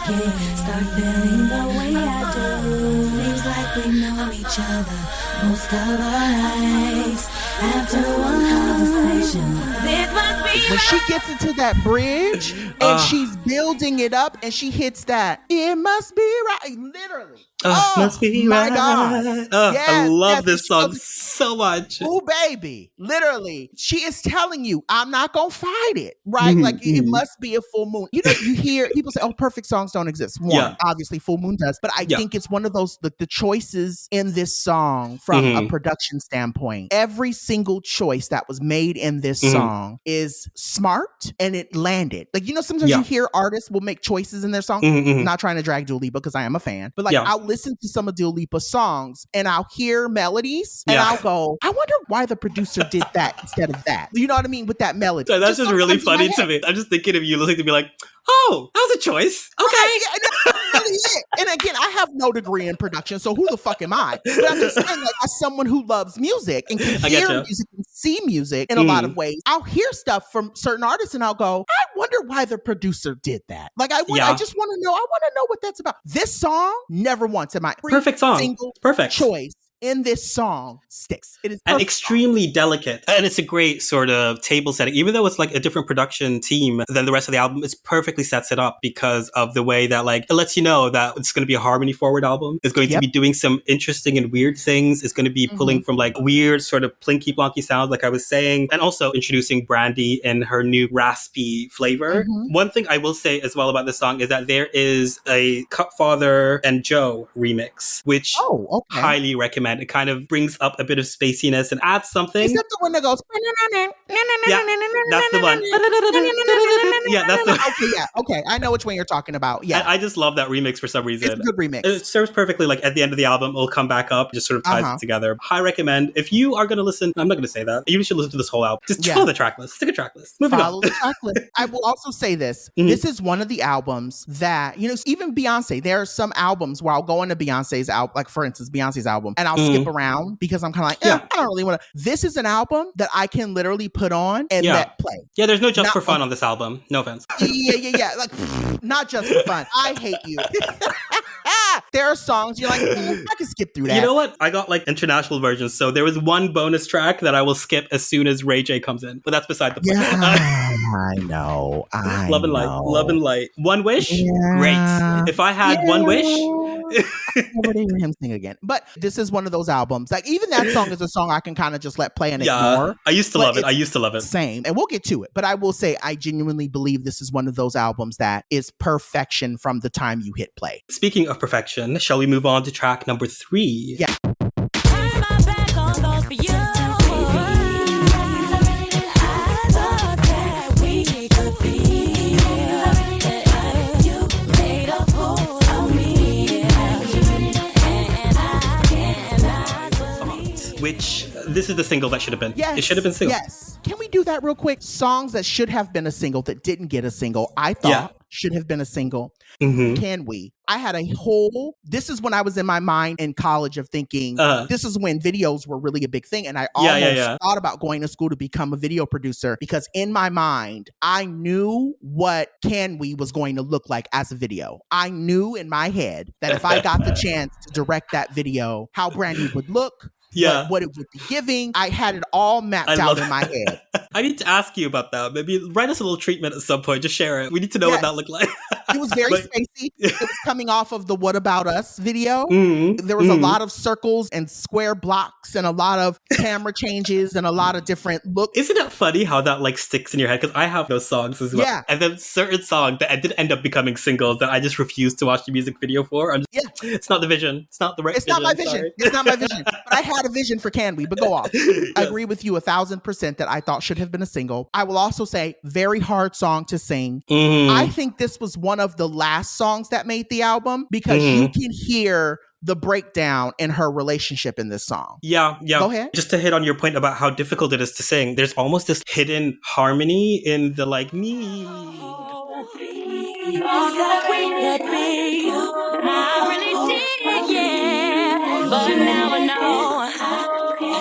start feeling the way I do. Seems like we know each other most of our lives. After one conversation, this must be when she gets into that bridge and she's building it up and she hits that, it must be right, literally. Must be my right. God. I love this song so much. Oh, baby. Literally. She is telling you, I'm not going to fight it, right? Like, it must be a full moon. You know, you hear people say, perfect songs don't exist. One, obviously, Full Moon does. But I think it's one of those, the choices in this song from a production standpoint. Every single choice that was made in this song is smart and it landed. Like, you know, sometimes you hear artists will make choices in their song. I'm not trying to drag Dua Lipa because I am a fan. But like, I'll listen to some of Dua Lipa's songs and I'll hear melodies and I'll go, I wonder why the producer did that instead of that. You know what I mean? With that melody. So that's just really funny to me. I'm just thinking of you listening to me like, oh, that was a choice. Okay. Right, that's really it. And again, I have no degree in production, so who the fuck am I? But I'm just saying, like, as someone who loves music and can hear music and see music in a lot of ways, I'll hear stuff from certain artists and I'll go, I wonder why the producer did that. Like, I just want to know. I want to know what that's about. This song, never once am I. Perfect song. Single Perfect choice in this song sticks. It is and extremely delicate. And it's a great sort of table setting. Even though it's like a different production team than the rest of the album, it perfectly sets it up because of the way that like it lets you know that it's going to be a harmony forward album. It's going to be doing some interesting and weird things. It's going to be pulling from like weird sort of plinky plonky sounds, like I was saying, and also introducing Brandy in her new raspy flavor. One thing I will say as well about this song is that there is a Cutfather and Joe remix, which highly recommend. It kind of brings up a bit of spaciness and adds something. Is that the one that goes? Yeah, that's the one. Yeah, that's the one. Okay. I know which one you're talking about. Yeah. I just love that remix for some reason. It's a good remix. It serves perfectly. Like at the end of the album, it'll come back up, just sort of ties it together. High recommend. If you are going to listen, I'm not going to say that. You should listen to this whole album. Just follow the track list. Stick a track list. Follow the track list. I will also say this. This is one of the albums that, you know, even Beyonce, there are some albums where I'll go into Beyonce's album, like for instance, Beyonce's album, and I'll skip around because I'm kind of like, I don't really want to. This is an album that I can literally put on and let play. Yeah, there's no just for fun on this album. No offense. Yeah. Like, not just for fun. I hate you. There are songs you're like, I can skip through that. You know what? I got like international versions. So there was one bonus track that I will skip as soon as Ray J comes in. But that's beside the point. I know. Love and Light. One Wish? Yeah. Great. If I had one wish. I never hear him sing again. But this is one of those albums. Like even that song is a song I can kind of just let play and ignore. I used to love it. Same. And we'll get to it. But I will say I genuinely believe this is one of those albums that is perfection from the time you hit play. Speaking of perfection, shall we move on to track number 3? Yeah. Which this is the single that should have been. Yes, it should have been single. Yes. Can we do that real quick? Songs that should have been a single that didn't get a single, I thought should have been a single. Can we? I had this is when I was in my mind in college of thinking, this is when videos were really a big thing. And I almost thought about going to school to become a video producer because in my mind, I knew what Can We was going to look like as a video. I knew in my head that if I got the chance to direct that video, how Brandy would look, what it would be giving. I had it all mapped out in my head. I need to ask you about that. Maybe write us a little treatment at some point. Just share it. We need to know what that looked like. It was very spacey. It was coming off of the What About Us video. There was a lot of circles and square blocks and a lot of camera changes and a lot of different looks. Isn't it funny how that like sticks in your head? Because I have those songs as well. Yeah. And then certain songs that did end up becoming singles that I just refused to watch the music video for. It's not the vision. It's not the right vision. It's not my vision. Sorry. It's not my vision. But I had a vision for Can We, but go off. I agree with you 1,000% that I thought should have been a single. I will also say very hard song to sing. I think this was one of the last songs that made the album because you can hear the breakdown in her relationship in this song. Yeah. Go ahead. Just to hit on your point about how difficult it is to sing, there's almost this hidden harmony in the like me. But now I know I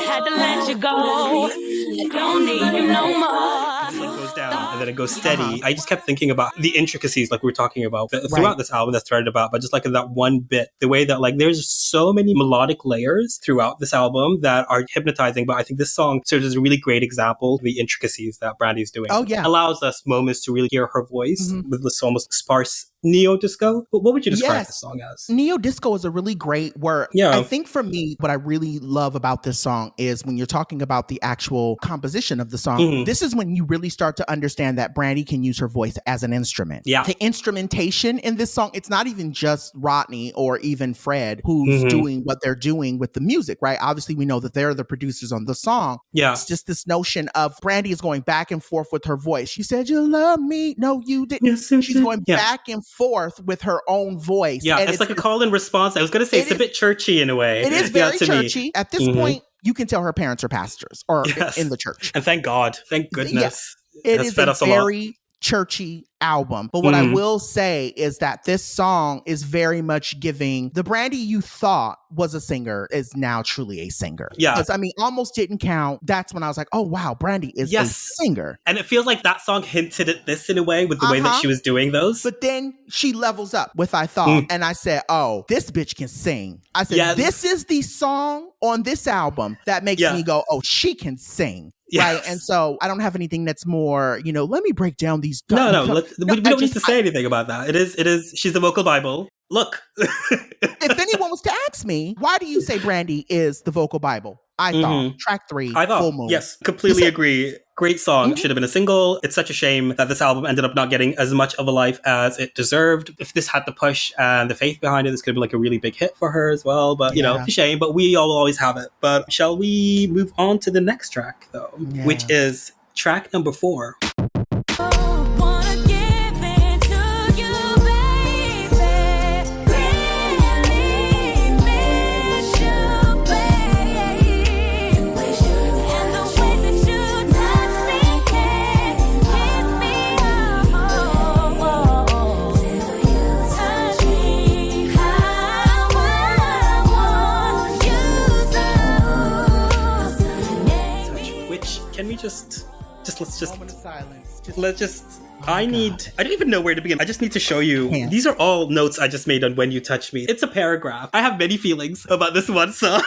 had to let you go. I don't need you no more. It goes down and then it goes steady. I just kept thinking about the intricacies like we were talking about throughout this album that started about, but just like in that one bit, the way that like there's so many melodic layers throughout this album that are hypnotizing. But I think this song serves as a really great example of the intricacies that Brandy's doing. Oh yeah. Allows us moments to really hear her voice with this almost sparse neo-disco. But what would you describe this song as? Neo-disco is a really great word. Yeah. I think for me, what I really love about this song is when you're talking about the actual composition of the song, this is when you really start to understand that Brandy can use her voice as an instrument. Yeah. The instrumentation in this song, it's not even just Rodney or even Fred who's doing what they're doing with the music, right? Obviously, we know that they're the producers on the song. Yeah. It's just this notion of Brandy is going back and forth with her voice. She said, "You love me." No, you didn't. Yes, she's going back and forth with her own voice. Yeah, and it's like a call and response. I was going to say it's a bit churchy in a way. It is very churchy. At this point, you can tell her parents are pastors or in the church. And thank God. Thank goodness. It is a very churchy album. But what I will say is that this song is very much giving the Brandy you thought was a singer is now truly a singer. Yeah. Because I mean, Almost Didn't Count. That's when I was like, oh wow, Brandy is a singer. And it feels like that song hinted at this in a way with the way that she was doing those. But then she levels up with I Thought. And I said, oh, this bitch can sing. I said, this is the song on this album that makes me go, oh, she can sing. Yes. Right. And so I don't have anything that's more, let me break down these. We don't need to say anything about that. It is. She's the vocal Bible. Look. If anyone was to ask me, why do you say Brandy is the vocal Bible? I thought track 3, Full Moon. Yes, completely agree. Great song. Should have been a single. It's such a shame that this album ended up not getting as much of a life as it deserved. If this had the push and the faith behind it, this could have been like a really big hit for her as well. But, it's a shame. But we all always have it. But shall we move on to the next track, though, which is track number 4. Can we I don't even know where to begin. I just need to show you. These are all notes I just made on When You Touch Me. It's a paragraph. I have many feelings about this one song.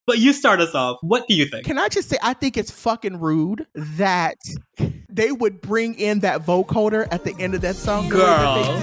But you start us off. What do you think? Can I just say, I think it's fucking rude that they would bring in that vocoder at the end of that song. Girl.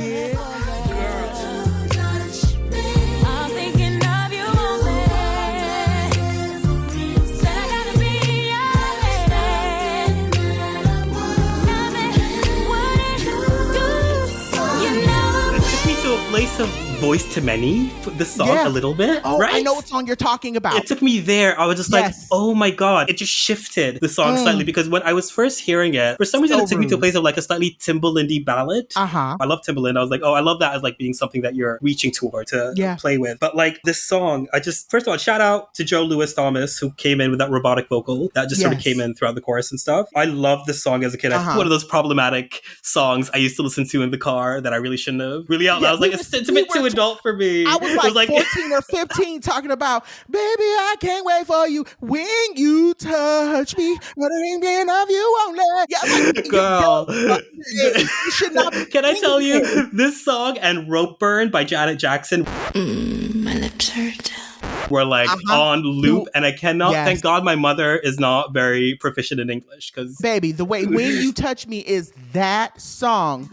Place of Voice to Many, the song a little bit, right? I know what song you're talking about. It took me there. I was just like, oh my God. It just shifted the song slightly because when I was first hearing it, for some reason it took me to a place of like a slightly Timbaland-y ballad. I love Timbaland. I was like, oh, I love that as like being something that you're reaching toward to play with. But like this song, first of all, shout out to Joe Louis Thomas who came in with that robotic vocal that just sort of came in throughout the chorus and stuff. I loved this song as a kid. One of those problematic songs I used to listen to in the car that I really shouldn't have. Really out loud. I was like, it's a bit too adult for me. I was like 14 or 15 talking about, baby, I can't wait for you when you touch me. But it ain't of you only. Yeah, like, girl. You should not. Can I tell you, this song and Rope Burn by Janet Jackson. My lips hurt. Were like on loop, and I cannot. Thank God my mother is not very proficient in English because, baby, the way When You Touch Me is that song.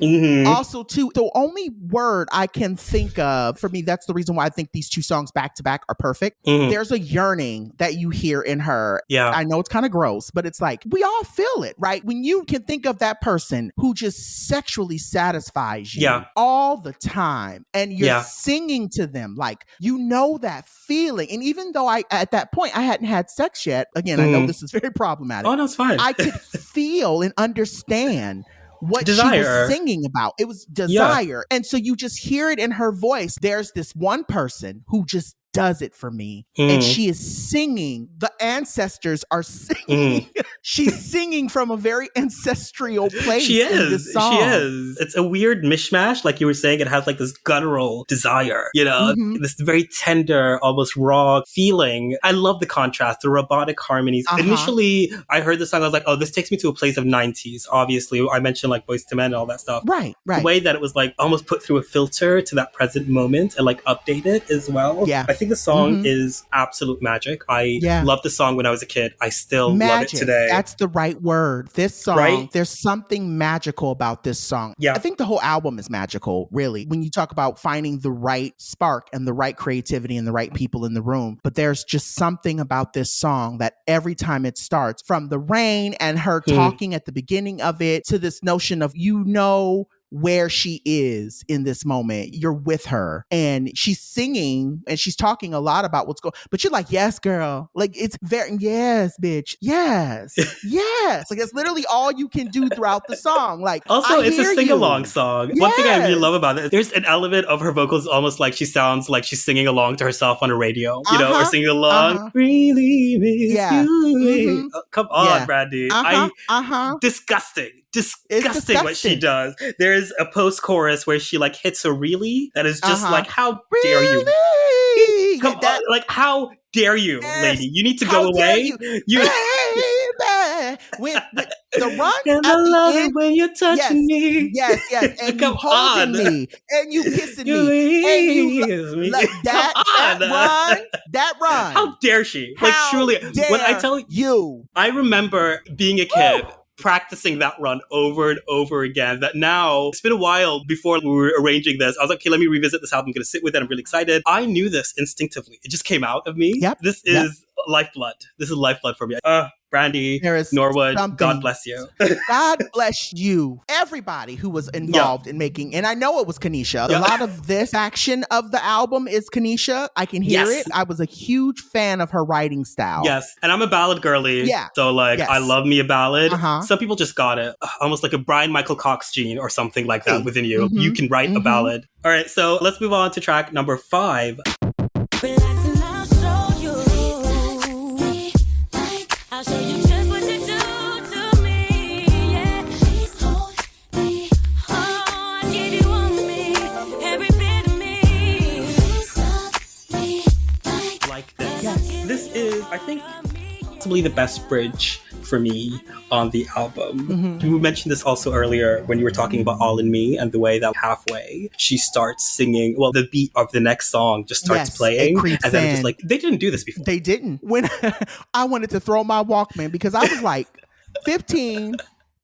Also, too, the only word I can think of for me, that's the reason why I think these two songs back to back are perfect. There's a yearning that you hear in her. Yeah, I know it's kind of gross, but it's like we all feel it, right? When you can think of that person who just sexually satisfies you all the time, and you're singing to them, like that feeling. And even though at that point I hadn't had sex yet, again, I know this is very problematic. Oh, no, it's fine. I could feel and understand what she was singing about. It was desire. And so you just hear it in her voice. There's this one person who just does it for me. And she is singing. The ancestors are singing. She's singing from a very ancestral place. She is. In this song. She is. It's a weird mishmash. Like you were saying, it has like this guttural desire, this very tender, almost raw feeling. I love the contrast, the robotic harmonies. Initially, I heard this song, I was like, oh, this takes me to a place of 90s. Obviously, I mentioned like Boyz II Men and all that stuff. Right. The way that it was like almost put through a filter to that present moment and like updated as well. Yeah. I think the song is absolute magic. I loved the song when I was a kid. I still love it today. That's the right word. This song, there's something magical about this song. Yeah. I think the whole album is magical, really, when you talk about finding the right spark and the right creativity and the right people in the room. But there's just something about this song that every time it starts, from the rain and her talking at the beginning of it to this notion of, where she is in this moment. You're with her and she's singing and she's talking a lot about what's going, but you're like, yes, girl. Like it's very, yes, bitch. Yes. Yes. Like it's literally all you can do throughout the song. Like also it's a sing-along song. Yes. One thing I really love about it, there's an element of her vocals almost like she sounds like she's singing along to herself on a radio, or singing along. Really miss you. Oh, come on, Brandy. Disgusting. disgusting what she does. There's a post-chorus where she like hits a really that is just like, how dare you? Come on, like, how dare you, lady? You need to go away. You with the run and at I love the it end, when you're touching me. Yes, and you holding me, and you kissing You me, and ease me. like, that run. How dare she? Like, truly, when I tell you, I remember being a kid. Practicing that run over and over again. That now, it's been a while before we were arranging this. I was like, okay, let me revisit this album. I'm going to sit with it. I'm really excited. I knew this instinctively. It just came out of me. Yep. This is lifeblood. This is lifeblood for me. Brandy Norwood, God bless you. God bless you. Everybody who was involved in making, and I know it was Kenisha. A lot of this action of the album is Kenisha. I can hear it. I was a huge fan of her writing style. Yes. And I'm a ballad girly. Yeah. So like, I love me a ballad. Some people just got it. Almost like a Brian Michael Cox gene or something like that within you. You can write a ballad. All right. So let's move on to track number 5. I'll show you just what you do to me, yeah. Please hold me. Oh, I give you all of me, every bit of me. Please love me like this. Yes. This is, I think, possibly the best bridge for me on the album. We mentioned this also earlier when you were talking about All in Me and the way that halfway she starts singing, well, the beat of the next song just starts playing. And then it's just like, they didn't do this before. They didn't. When I wanted to throw my Walkman because I was like 15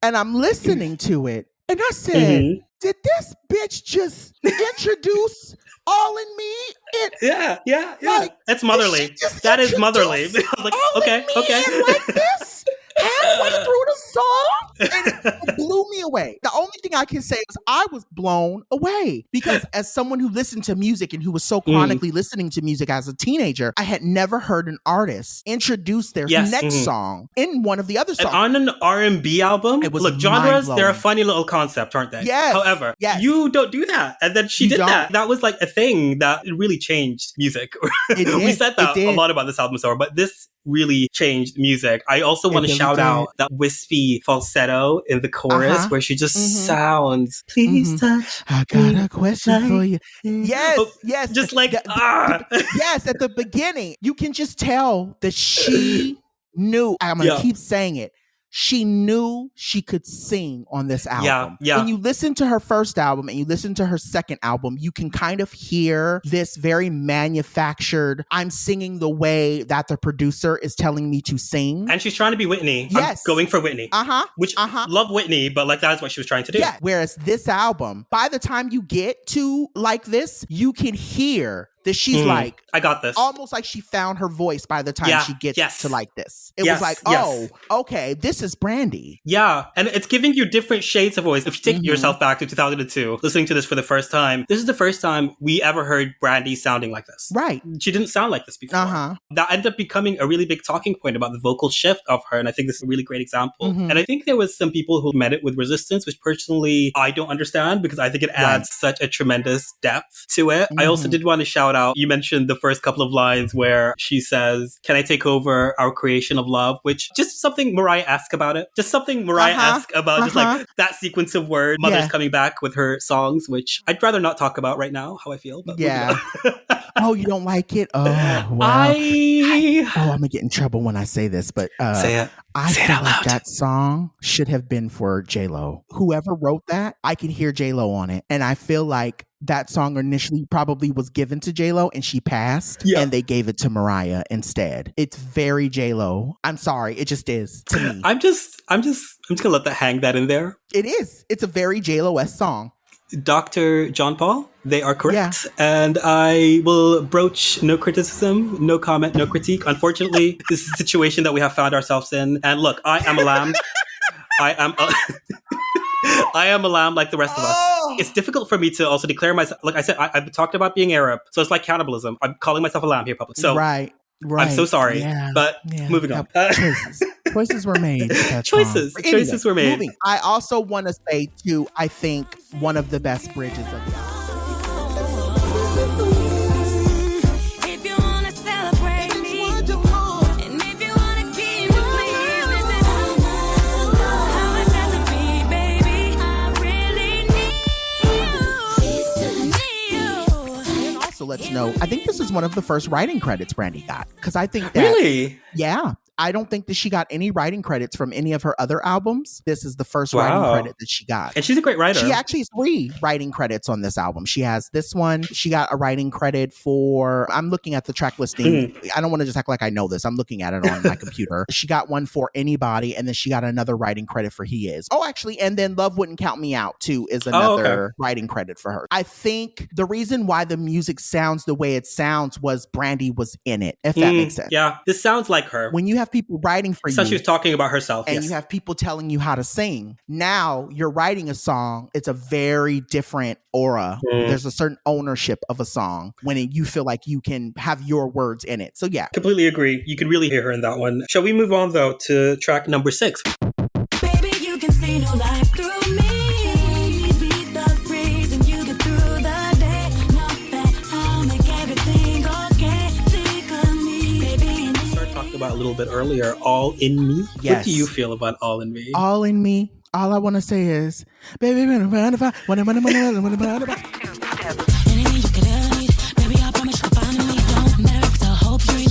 and I'm listening to it. And I said, did this bitch just introduce All in Me? Yeah. Like, that's motherly. That is motherly. I was like, okay. Like this? Halfway through the song, and it blew me away. The only thing I can say is I was blown away because as someone who listened to music and who was so chronically listening to music as a teenager, I had never heard an artist introduce their next song in one of the other songs. And on an R&B album, look, genres, they're a funny little concept, aren't they? Yes. However, you don't do that. And then she did that. That was like a thing that really changed music. We said that a lot about this album, but this really changed music. I also want to shout out that wispy falsetto in the chorus where she just sounds, please touch. I got a question for you. Yes. Just like, yes, at the beginning, you can just tell that she knew, I'm going to keep saying it, she knew she could sing on this album. Yeah. When you listen to her first album and you listen to her second album, you can kind of hear this very manufactured, I'm singing the way that the producer is telling me to sing. And she's trying to be Whitney. Yes. I'm going for Whitney. Which, love Whitney, but like that's what she was trying to do. Yeah. Whereas this album, by the time you get to Like This, you can hear that she's like, I got this. Almost like she found her voice by the time she gets to Like This. It was like, okay, this is Brandy. Yeah. And it's giving you different shades of voice. If you take yourself back to 2002, listening to this for the first time, this is the first time we ever heard Brandy sounding like this. Right. She didn't sound like this before. That ended up becoming a really big talking point about the vocal shift of her. And I think this is a really great example. And I think there was some people who met it with resistance, which personally I don't understand because I think it adds such a tremendous depth to it. I also did want to shout out, you mentioned the first couple of lines where she says, can I take over our creation of love? Which just something Mariah-esque about it. Just something Mariah-esque about just like that sequence of words, Mother's coming back with her songs, which I'd rather not talk about right now, how I feel. But oh, you don't like it? Oh, well. I'm going to get in trouble when I say this, but say it. I feel like that song should have been for J-Lo. Whoever wrote that, I can hear J-Lo on it. And I feel like that song initially probably was given to J-Lo and she passed and they gave it to Mariah instead. It's very J-Lo. I'm sorry. It just is to me. I'm just going to let that hang that in there. It is. It's a very J-Lo-esque song. Dr. John Paul, they are correct. And I will broach no criticism, no comment, no critique. Unfortunately, this is a situation that we have found ourselves in. And look, I am a lamb. I am a lamb like the rest of us. It's difficult for me to also declare myself. Like I said, I've talked about being Arab. So it's like cannibalism. I'm calling myself a lamb here publicly. So right. I'm so sorry. But moving on. Choices were made. Choices were made. Moving. I also want to say, too, I think one of the best bridges of the album. let's note, I think this is one of the first writing credits Brandy got. Because I think that... Really? Yeah. I don't think that she got any writing credits from any of her other albums. This is the first writing credit that she got. And she's a great writer. She actually has 3 writing credits on this album. She has this one. She got a writing credit for, I'm looking at the track listing. I don't want to just act like I know this. I'm looking at it on my computer. She got one for Anybody, and then she got another writing credit for He Is. Oh, actually, and then Love Wouldn't Count Me Out, too, is another writing credit for her. I think the reason why the music sounds the way it sounds was Brandy was in it, if that makes sense. Yeah, this sounds like her. When you have people writing for you. So she was talking about herself. And you have people telling you how to sing. Now you're writing a song. It's a very different aura. There's a certain ownership of a song when you feel like you can have your words in it. So yeah. Completely agree. You can really hear her in that one. Shall we move on though to track number 6? Baby, you can see no life through me. Beat the breeze and you get through the day. Know that I'll make everything okay. Think of me, baby. We started talking about a little bit earlier, All in Me. Yes. What do you feel about All in Me? All in Me. All I want to say is, baby, Anything you could ever need, baby, I promise you'll find me. Don't matter if it's a hope dream.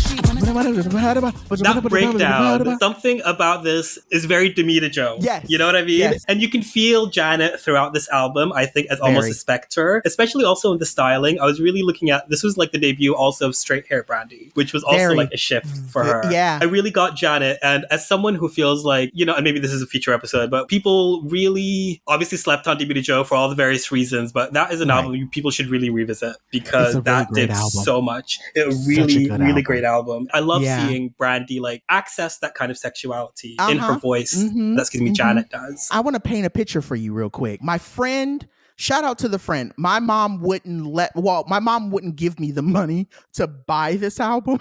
That breakdown, something about this is very Demita Joe. Yes. You know what I mean? Yes. And you can feel Janet throughout this album, I think, as almost a specter, especially also in the styling. I was really looking at, this was like the debut also of Straight Hair Brandy, which was also like a shift for her. Yeah. I really got Janet. And as someone who feels like, you know, and maybe this is a future episode, but people really obviously slept on Demita Joe for all the various reasons, but that is an album people should really revisit because really that did so much. It was really great album. I love seeing Brandy like access that kind of sexuality in her voice. That's Janet does. I want to paint a picture for you real quick. My friend, shout out to the friend. My mom wouldn't give me the money to buy this album.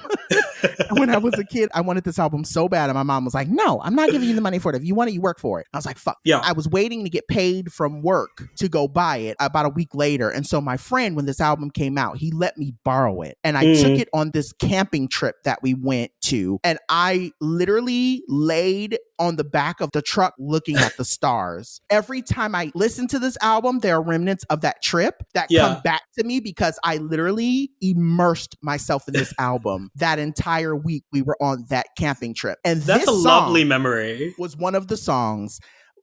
When I was a kid, I wanted this album so bad. And my mom was like, no, I'm not giving you the money for it. If you want it, you work for it. I was like, fuck. Yeah. I was waiting to get paid from work to go buy it about a week later. And so my friend, when this album came out, he let me borrow it. And I took it on this camping trip that we went to. And I literally laid on the back of the truck looking at the stars. Every time I listen to this album, there are remnants of that trip that come back to me because I literally immersed myself in this album that entire week we were on that camping trip. And that's a lovely memory. Was one of the songs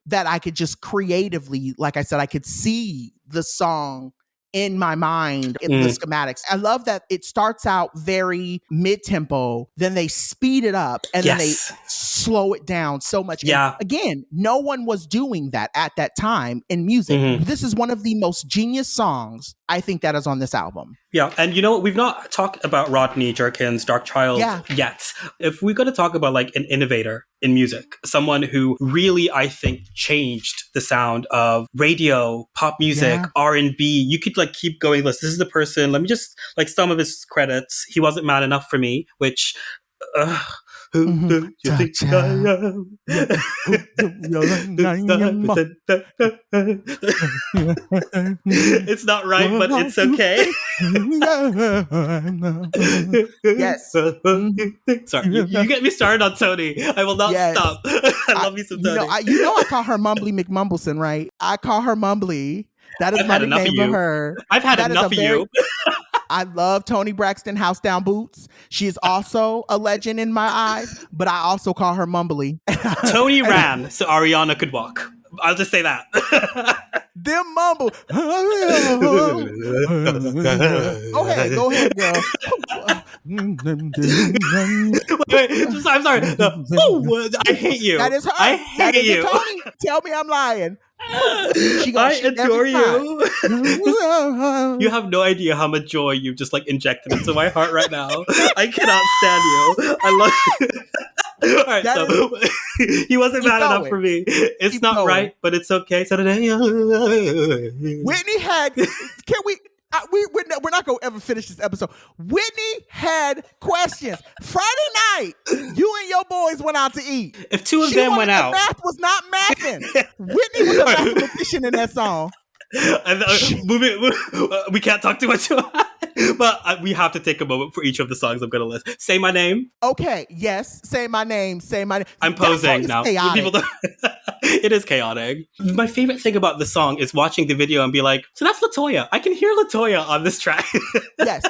that I could just creatively, like I said, I could see the song in my mind in the schematics. I love that it starts out very mid-tempo, then they speed it up, and then they slow it down so much. Yeah. And again, no one was doing that at that time in music. This is one of the most genius songs I think that is on this album. Yeah, and you know what? We've not talked about Rodney Jerkins, Darkchild yet. If we're going to talk about like an innovator in music, someone who really, I think, changed the sound of radio, pop music, R&B, you could like keep going. This is the person, let me just like some of his credits. He Wasn't Man Enough for Me, which... Who do you think I am? It's not right, but it's okay. Yes. Sorry, you get me started on Tony. I will not stop. I love me some Tony. I call her Mumbly McMumbleson, right? I call her Mumbly. That is my name for her. I've had enough of you. I love Toni Braxton House Down Boots. She is also a legend in my eyes, but I also call her Mumbly. Tony ran so Ariana could walk. I'll just say that. Them mumble. Go ahead, girl. Wait, I'm sorry. No. Oh, I hate you. That is her. I hate you. Tony. Tell me I'm lying. I adore you. You have no idea how much joy you've just like injected into my heart right now. I cannot stand you. I love you. All right, so he wasn't mad enough for me. It's not right, but it's okay. Saturday. Whitney had. Can we? We're not gonna ever finish this episode. Whitney had questions. Friday night, you and your boys went out to eat. If two of them went out, math was not mathing. Whitney was a mathematician in that song. We can't talk too much about it. But we have to take a moment for each of the songs I'm going to list. Say My Name. Okay, yes. Say My Name. Say My Name. I'm posing now. Chaotic. It is chaotic. My favorite thing about the song is watching the video and be like, so that's LaToya. I can hear LaToya on this track. Yes.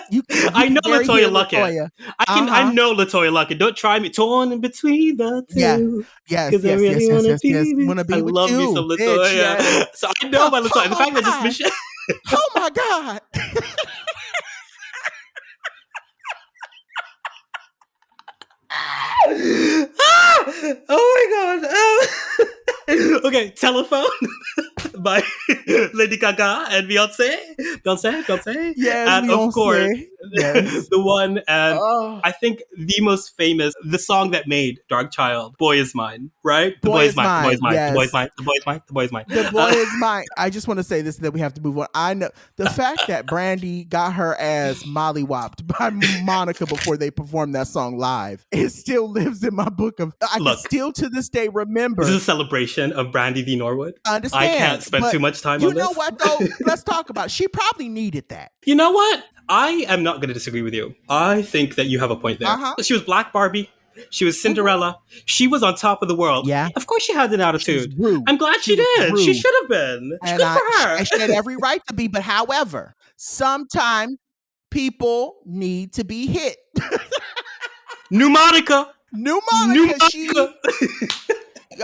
I know LaToya Luckett. I know LaToya Luckett. Don't try me. Torn in between the two. Yeah. Yes. I really Wanna be with love you, me some LaToya. bitch, yes. So I know my LaToya. The fact that just Michelle. Oh my God. Oh my God. Okay, Telephone by Lady Gaga and Beyonce. Yes, and Beyonce. Of course, yes. the one and I think the most famous, the song that made Darkchild, Boy Is Mine, right? The Boy Is Mine. The Boy Is Mine. Yes. The Boy Is Mine. The Boy Is Mine. The Boy Is Mine. The Boy Is Mine. I just want to say this, that we have to move on. I know the fact that Brandy got her ass mollywopped by Monica before they performed that song live. It still lives in my book of. I can still to this day remember. This is a celebration of Brandy v. Norwood. I understand. I can't spend too much time on this. You know what though? Let's talk about it. She probably needed that. You know what? I am not going to disagree with you. I think that you have a point there. She was Black Barbie. She was Cinderella. She was on top of the world. Yeah. Of course she had an attitude. I'm glad she did. Rude. She should have been. And good for her. She had every right to be. But however, sometimes people need to be hit. New Monica.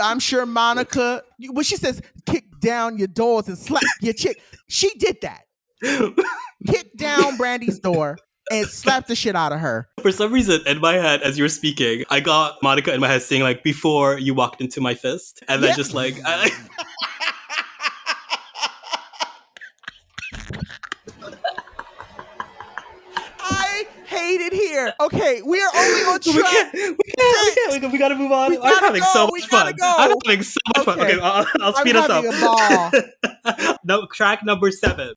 I'm sure Monica, when she says kick down your doors and slap your chick, she did that. Kick down Brandy's door and slap the shit out of her. For some reason, in my head, as you were speaking, I got Monica in my head saying like, before you walked into my fist. And then just like... I hate it here. Okay, we are only on track. We gotta move on. I'm having so much fun. Okay, I'll speed us up. A ball. No, track number 7.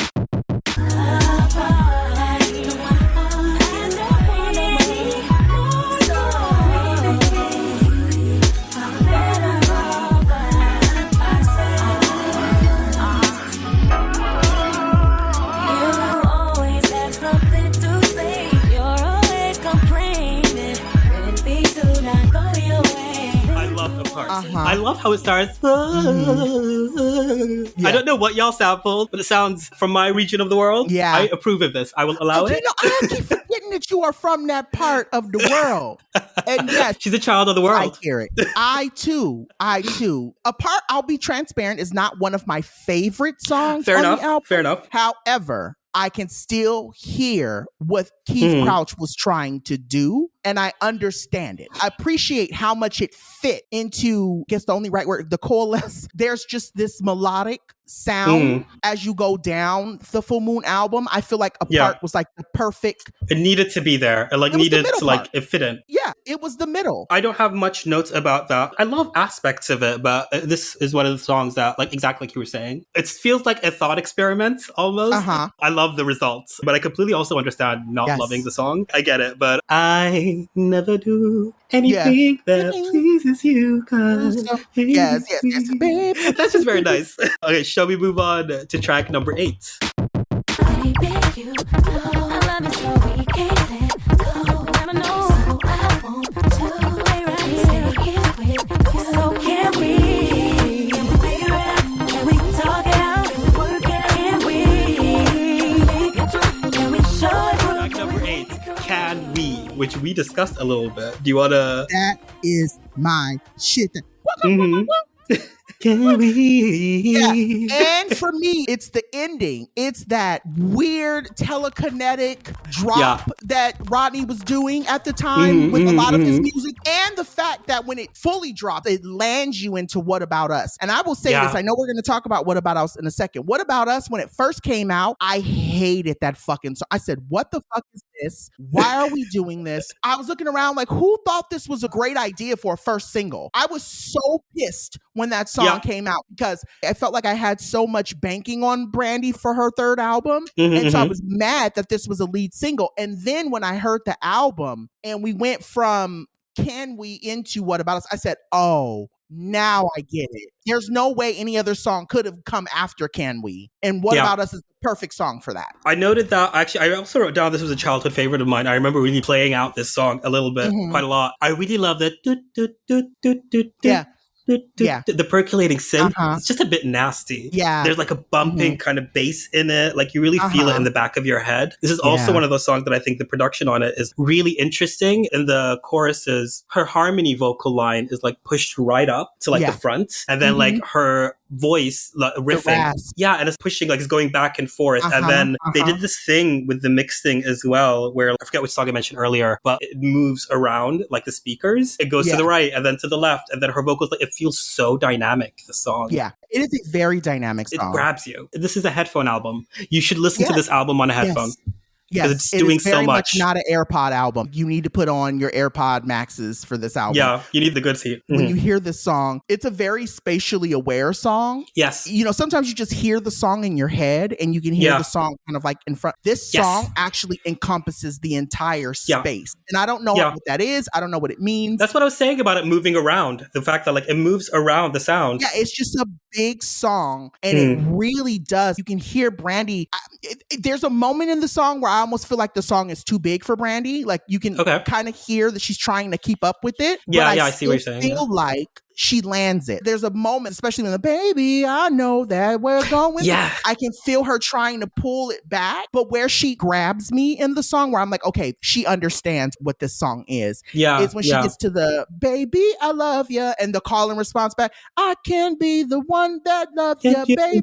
I love how it starts. Mm-hmm. Yeah. I don't know what y'all sampled, but it sounds from my region of the world. Yeah. I approve of this. I will allow it. You know, I keep forgetting that you are from that part of the world. And yes, she's a child of the world. I hear it. I too. A part, I'll be transparent, is not one of my favorite songs on the album. Fair enough. However, I can still hear what Keith Crouch was trying to do, and I understand it. I appreciate how much it fit into, I guess the only right word, the coalesce. There's just this melodic sound as you go down the Full Moon album. I feel like a part was like the perfect. It needed to be there. It fit in. Yeah, it was the middle. I don't have much notes about that. I love aspects of it, but this is one of the songs that, like exactly like you were saying, it feels like a thought experiment almost. I love the results, but I completely also understand not loving the song. I get it, but I never do anything that pleases you. Yes, baby. That's just very nice. Okay, shall we move on to track number 8? Can We, which we discussed a little bit. Do you want to... That is my shit. Can we? Yeah. And for me, it's the ending. It's that weird telekinetic drop that Rodney was doing at the time with a lot of his music. And the fact that when it fully drops, it lands you into What About Us. And I will say this, I know we're going to talk about What About Us in a second. What About Us, when it first came out, I hated that fucking song. I said, what the fuck is this? Why are we doing this? I was looking around like, who thought this was a great idea for a first single? I was so pissed when that song came out because I felt like I had so much banking on Brandy for her third album. And so I was mad that this was a lead single. And then when I heard the album and we went from Can We into What About Us, I said, oh, Now I get it. There's no way any other song could have come after Can We? And What About Us is the perfect song for that. I noted that. Actually, I also wrote down this was a childhood favorite of mine. I remember really playing out this song a little bit, quite a lot. I really love the the percolating synth. It's just a bit nasty. Yeah. There's like a bumping kind of bass in it. Like you really feel it in the back of your head. This is also one of those songs that I think the production on it is really interesting. In the choruses, her harmony vocal line is like pushed right up to like the front. And then like her voice like, riffing. And it's pushing, like it's going back and forth. And then they did this thing with the mixing as well, where I forget which song I mentioned earlier, but it moves around like the speakers. It goes to the right and then to the left. And then her vocals, like it feels so dynamic, the song. Yeah. It is a very dynamic song. It grabs you. This is a headphone album. You should listen to this album on a headphone. Yes, it's doing so much. Not an AirPod album. You need to put on your AirPod Maxes for this album. Yeah, you need the good seat. When you hear this song, it's a very spatially aware song. Yes. You know, sometimes you just hear the song in your head and you can hear the song kind of like in front. This song actually encompasses the entire space. And I don't know what that is. I don't know what it means. That's what I was saying about it moving around. The fact that like it moves around the sound. Yeah, it's just a big song and it really does. You can hear Brandy. There's a moment in the song where I almost feel like the song is too big for Brandy. Like you can kind of hear that she's trying to keep up with it. Yeah, I see what you're saying. I feel like she lands it. There's a moment, especially when the baby, I know that we're going. Yeah. I can feel her trying to pull it back, but where she grabs me in the song, where I'm like, okay, she understands what this song is. Yeah. Is when she gets to the baby, I love you, and the call and response back, I can be the one that loves you, baby.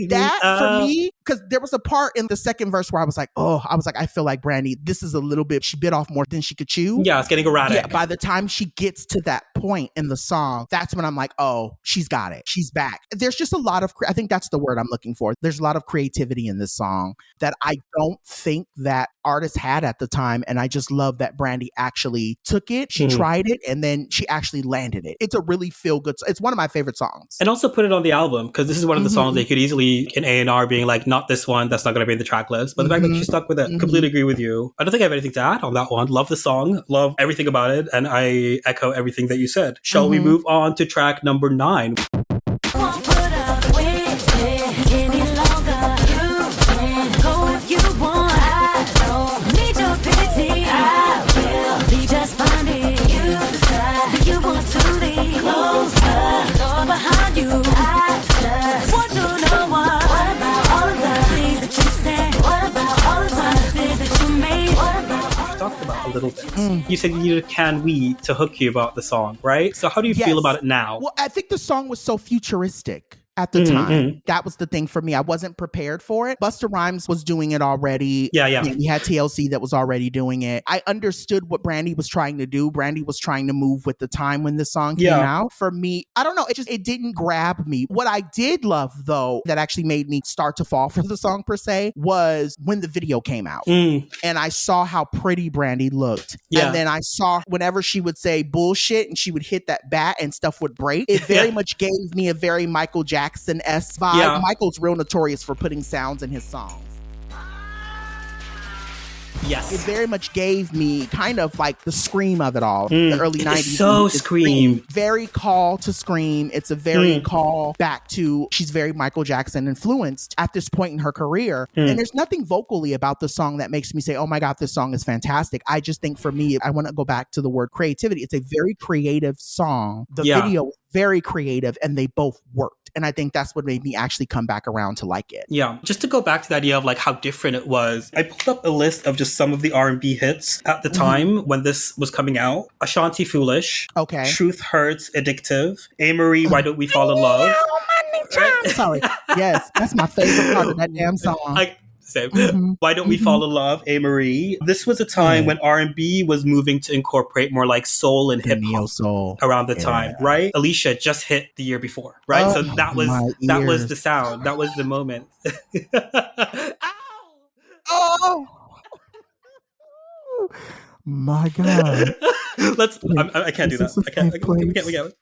That for me, because there was a part in the second verse where I was like, I feel like Brandy, this is a little bit, she bit off more than she could chew. Yeah, it's getting erratic. Yeah, by the time she gets to that point in the song, that's when I'm like, oh, she's got it. She's back. There's just a lot of, I think that's the word I'm looking for. There's a lot of creativity in this song that I don't think that artists had at the time. And I just love that Brandy actually took it. She tried it and then she actually landed it. It's a really feel good. It's one of my favorite songs. And also put it on the album, because this is one of the songs they could easily in A&R being like, not this one, that's not going to be in the track list. But the fact that she stuck with it, completely agree with you. I don't think I have anything to add on that one. Love the song, love everything about it. And I echo everything that you said. Shall we move on to track number 9? Talked about a little bit. You said you needed a Can We to hook you about the song, right? So how do you feel about it now? Well, I think the song was so futuristic at the time. That was the thing for me. I wasn't prepared for it. Busta Rhymes was doing it already. Yeah. We had TLC that was already doing it. I understood what Brandy was trying to do. Brandy was trying to move with the time when the song came out. For me, I don't know. It didn't grab me. What I did love, though, that actually made me start to fall for the song per se, was when the video came out. And I saw how pretty Brandy looked. And then I saw whenever she would say bullshit and she would hit that bat and stuff would break, it very much gave me a very Michael Jackson-esque vibe. Yeah. Michael's real notorious for putting sounds in his songs. Yes. It very much gave me kind of like the scream of it all. The early 90s. It's so Scream. Very call to Scream. It's a very call back to, she's very Michael Jackson influenced at this point in her career. And there's nothing vocally about the song that makes me say, oh my God, this song is fantastic. I just think for me, I want to go back to the word creativity. It's a very creative song. The video is very creative and they both worked. And I think that's what made me actually come back around to like it. Yeah. Just to go back to the idea of like how different it was, I pulled up a list of just some of the R&B hits at the time when this was coming out. Ashanti Foolish. Okay. Truth Hurts Addictive. A-Marie, Why Don't We Fall in Love? Right? Sorry. Yes. That's my favorite part of that damn song. Why Don't We Fall in Love, A-Marie. This was a time when R&B was moving to incorporate more like soul and hip hop around the time, right? Alicia just hit the year before, right? So that was the sound. That was the moment. Oh my God. I can't do that.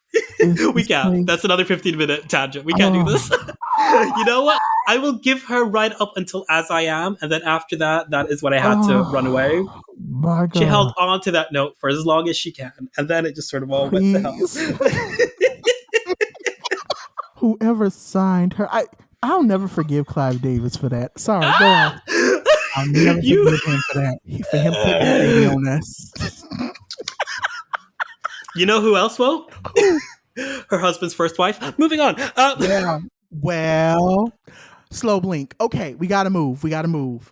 We can't. That's another 15-minute tangent. We can't do this. You know what? I will give her right up until As I Am, and then after that, that is when I had to run away. My God. She held on to that note for as long as she can, and then it just sort of all went to hell. Whoever signed her, I'll never forgive Clive Davis for that. Sorry, go on. I'll never forgive him for that. For him putting that baby on us. You know who else will? Her husband's first wife. Moving on. Yeah. Well, slow blink. Okay, we gotta move. Yes.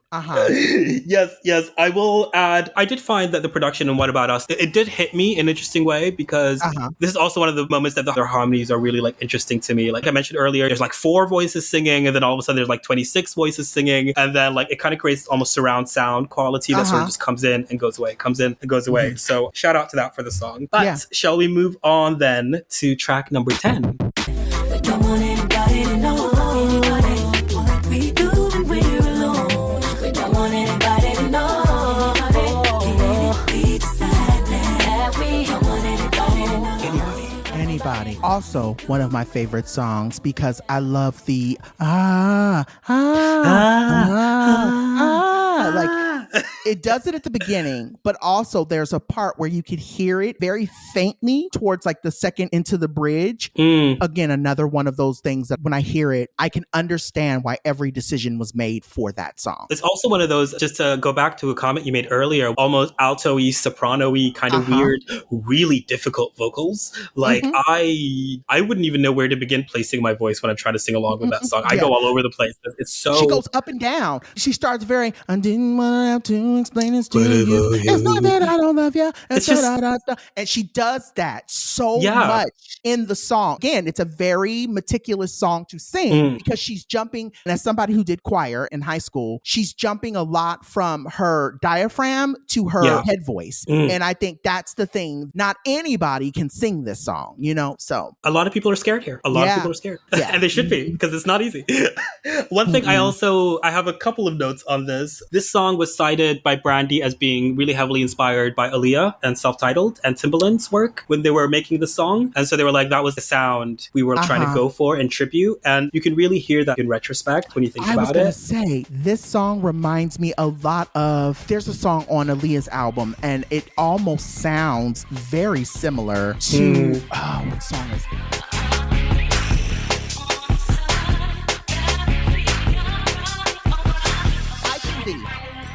I will add, I did find that the production in What About Us, it did hit me in an interesting way because this is also one of the moments that their harmonies are really like interesting to me. Like I mentioned earlier, there's like 4 voices singing, and then all of a sudden there's like 26 voices singing, and then like it kind of creates almost surround sound quality that sort of just comes in and goes away, So shout out to that for the song. But shall we move on then to track number 10? We don't want anybody to know. What we do when we're alone. We don't want anybody to know. We decide that we don't want anybody to know. Anybody. Also, one of my favorite songs because I love the like it does it at the beginning, but also there's a part where you could hear it very faintly towards like the second into the bridge. Again, another one of those things that when I hear it, I can understand why every decision was made for that song. It's also one of those, just to go back to a comment you made earlier, almost alto-y, soprano-y, kind of weird, really difficult vocals. Like I wouldn't even know where to begin placing my voice when I'm trying to sing along with that song. I go all over the place. It's so... She goes up and down. She starts very, I didn't want to have to explain this to you. It's not that I don't love you. It's just... And she does that so much in the song. Again, it's a very meticulous song to sing because she's jumping. And as somebody who did choir in high school, she's jumping a lot from her diaphragm to her head voice. And I think that's the thing. Not anybody can sing this song, you know? So a lot of people are scared here. A lot of people are scared. And they should be, because it's not easy. One thing I have a couple of notes on this. This song was cited by Brandy as being really heavily inspired by Aaliyah and Self-Titled and Timbaland's work when they were making the song. And so they were like, that was the sound we were trying to go for in tribute. And you can really hear that in retrospect when you think about it. I was going to say, this song reminds me a lot of, there's a song on Aaliyah's album, and it almost sounds very similar to, what song is that?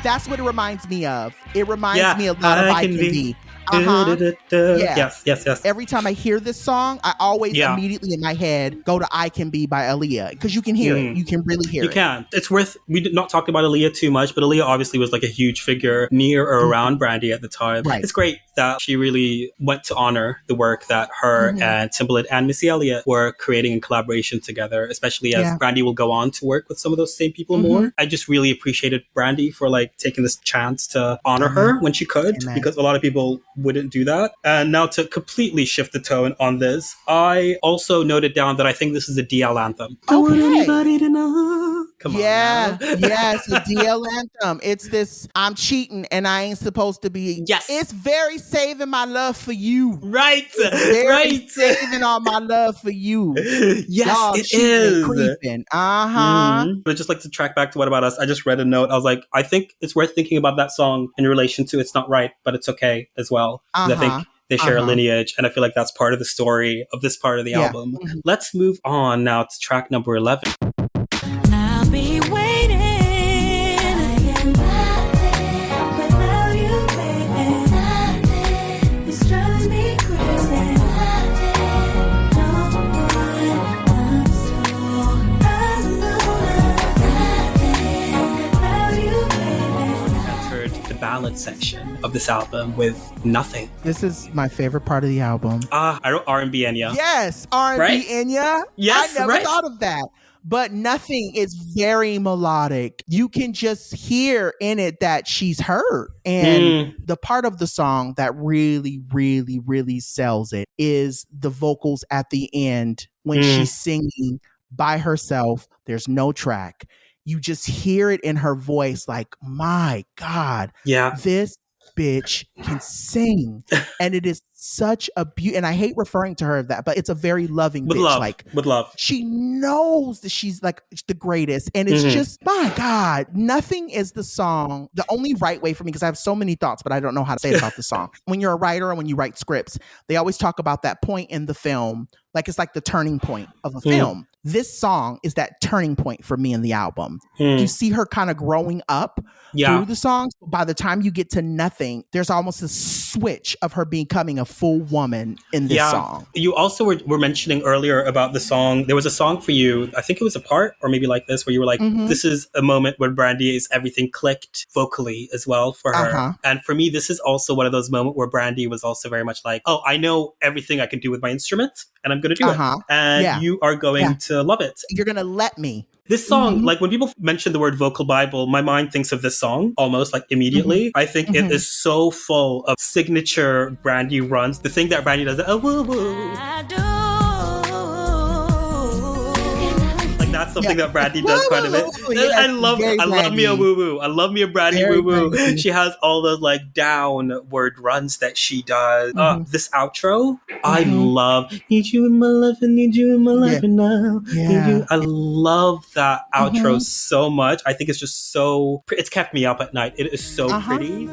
That's what it reminds me of. It reminds me a lot of I Can Be. Yes. Every time I hear this song, I always immediately in my head go to I Can Be by Aaliyah, because you can hear it. You can really hear it. You can. It's worth, we did not talk about Aaliyah too much, but Aaliyah obviously was like a huge figure near or around Brandy at the time. Right. It's great that she really went to honor the work that her and Timbaland and Missy Elliott were creating in collaboration together, especially as Brandy will go on to work with some of those same people more. I just really appreciated Brandy for like taking this chance to honor her when she could, because a lot of people wouldn't do that. And now to completely shift the tone on this, I also noted down that I think this is a DL anthem. Okay. I want anybody to know. Come on. Yes, a DL anthem. It's this, I'm cheating and I ain't supposed to be. Yes. It's very saving my love for you. Right. Saving all my love for you. Yes, y'all, it is. Creeping. But just like to track back to What About Us, I just read a note. I was like, I think it's worth thinking about that song in relation to It's Not Right, But It's Okay as well. I think they share a lineage, and I feel like that's part of the story of this part of the album. Let's move on now to track number 11. I'll be waiting. I am nothing without you, baby. Nothing. It's driving me crazy. Nothing. No one loves so nothing without you, baby. Entered the ballad section of this album with Nothing. This is my favorite part of the album. I wrote R&B Enya. Yes, R&B Enya. Yes, I never thought of that. But Nothing is very melodic. You can just hear in it that she's hurt. And the part of the song that really, really, really sells it is the vocals at the end when she's singing by herself. There's no track. You just hear it in her voice like, my God, this bitch can sing. And it is such a beauty. And I hate referring to her as that, but it's a very loving with bitch. love. Like, with love. she knows that she's like the greatest. And it's just, my God, Nothing is the song. The only right way for me, because I have so many thoughts, but I don't know how to say it about the song. When you're a writer and when you write scripts, they always talk about that point in the film. Like, it's like the turning point of a film. This song is that turning point for me in the album. You see her kind of growing up through the songs. By the time you get to Nothing, there's almost a switch of her becoming a full woman in this song. You also were mentioning earlier about the song. There was a song for you, I think it was a part, or maybe like this, where you were like, this is a moment where Brandy is everything clicked vocally as well for her. And for me, this is also one of those moments where Brandy was also very much like, oh, I know everything I can do with my instrument, and I'm going to do it. And you are going to love it. You're going to let me. This song, like when people mention the word vocal Bible, my mind thinks of this song almost like immediately. I think it is so full of signature Brandy runs. The thing that Brandy does, woo woo. Like that's something that Brandy does quite a bit. I love me a woo woo. I love me a Brandy woo woo. She has all those like downward runs that she does. This outro, I love. Need you in my life and need you in my life now. I love that outro so much. I think it's just so. It's kept me up at night. It is so pretty.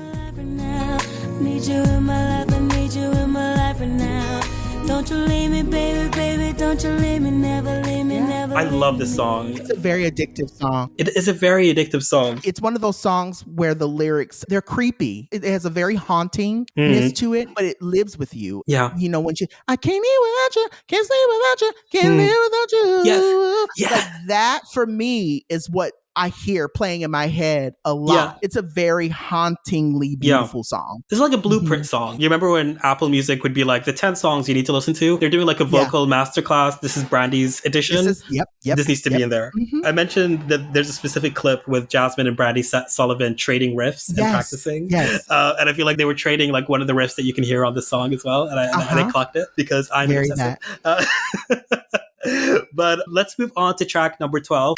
Need you in my life, I need you in my life now. Don't you leave me, baby, baby, don't you leave me, never leave me, never I leave love this song. It's a very addictive song. It is a very addictive song. It's one of those songs where the lyrics, they're creepy. It has a very hauntingness to it, but it lives with you. Yeah. You know, when I can't eat without you, can't sleep without you, can't live without you. Yes. Like that for me is what I hear playing in my head a lot. Yeah. It's a very hauntingly beautiful song. This is like a Blueprint song. You remember when Apple Music would be like the 10 songs you need to listen to? They're doing like a vocal masterclass. This is Brandy's edition. This needs to be in there. I mentioned that there's a specific clip with Jazmine and Brandy Sullivan trading riffs and practicing. And I feel like they were trading like one of the riffs that you can hear on the song as well. And I clocked it because I'm obsessive. But let's move on to track number 12.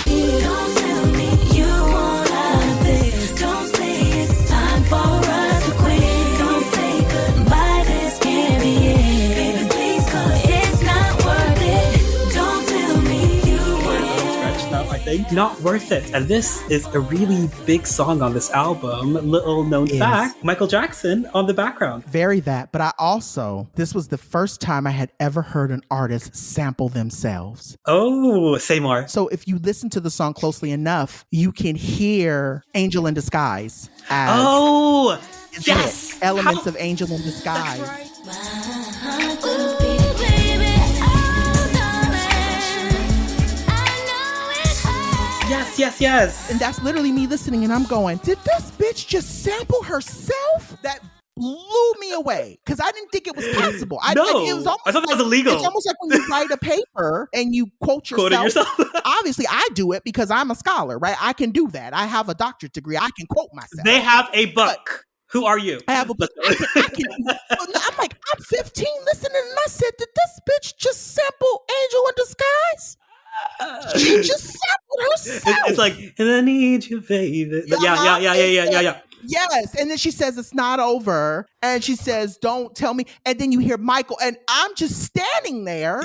Don't tell me you want out of this. Don't say it's time for us to quit. Don't say goodbye, this can't be it. Baby, please, 'cause it's not worth it. Don't tell me you want Stretch now, I think. Not worth it. And this is a really big song on this album. Little known fact, Michael Jackson on the background. Very that. But this was the first time I had ever heard an artist sample themselves. Oh, say more. So if you listen to the song closely enough, you can hear Angel in Disguise as yes, elements of Angel in Disguise. Yes. And that's literally me listening and I'm going, did this bitch just sample herself? That blew me away because I didn't think it was possible. I thought that was illegal. It's almost like when you write a paper and you quote yourself. Obviously, I do it because I'm a scholar, right? I can do that. I have a doctorate degree. I can quote myself. They have a book. Who are you? I have a book. I'm like, I'm 15 listening and I said, did this bitch just sample Angel in Disguise? She just sampled herself. It's like, and I need you, baby. Yeah. Yes. And then she says, it's not over. And she says, don't tell me. And then you hear Michael. And I'm just standing there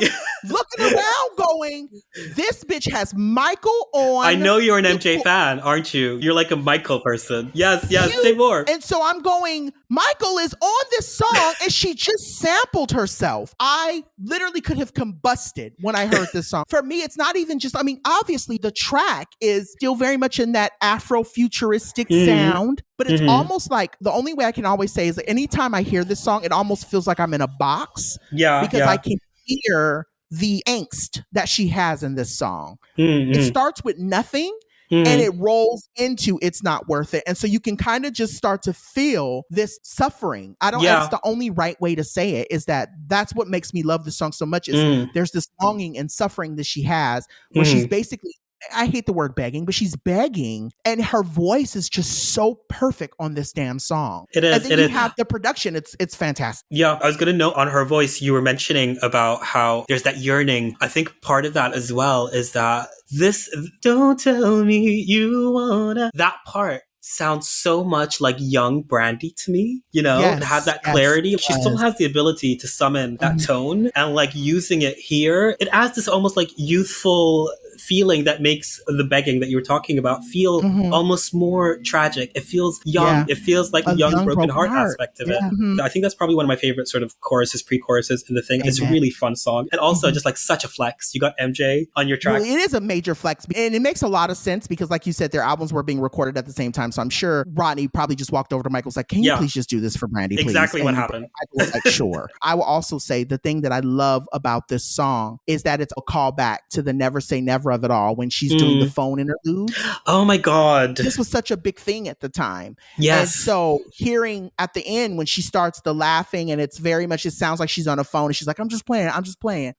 looking around going, this bitch has Michael on. I know you're an MJ fan, aren't you? You're like a Michael person. Yes, say more. And so I'm going, Michael is on this song and she just sampled herself. I literally could have combusted when I heard this song. For me, it's not even just, obviously the track is still very much in that Afro-futuristic sound. But it's almost like the only way I can always say is that anytime I hear this song, it almost feels like I'm in a box. Because I can hear the angst that she has in this song. It starts with Nothing and it rolls into It's Not Worth It. And so you can kind of just start to feel this suffering. That's the only right way to say it, is that's what makes me love this song so much is there's this longing and suffering that she has where she's basically, I hate the word begging, but she's begging and her voice is just so perfect on this damn song. It is. And then you have the production. It's fantastic. Yeah, I was going to note on her voice, you were mentioning about how there's that yearning. I think part of that as well is that this, don't tell me you wanna, that part sounds so much like young Brandy to me, you know? Yes, It has that yes, clarity. it She still does. has the ability to summon that tone, and like using it here, it adds this almost like youthful feeling that makes the begging that you were talking about feel almost more tragic. It feels young. Yeah. It feels like A young broken heart heart. aspect of Yeah. it. I think that's probably one of my favorite sort of choruses, pre-choruses in the thing. It's a Amen. really fun song. And also just like such a flex. You got MJ on your track. Well, it is a major flex, and it makes a lot of sense because, like you said, their albums were being recorded at the same time. So I'm sure Rodney probably just walked over to Michael and was like, "Can you please just do this for Brandy, please?" Exactly what And happened. Michael was like, "Sure." I will also say the thing that I love about this song is that it's a callback to the Never Say Never of it all when she's doing the phone interlude. Oh my God. This was such a big thing at the time. Yes. And so hearing at the end when she starts the laughing and it's very much, it sounds like she's on a phone and she's like, I'm just playing.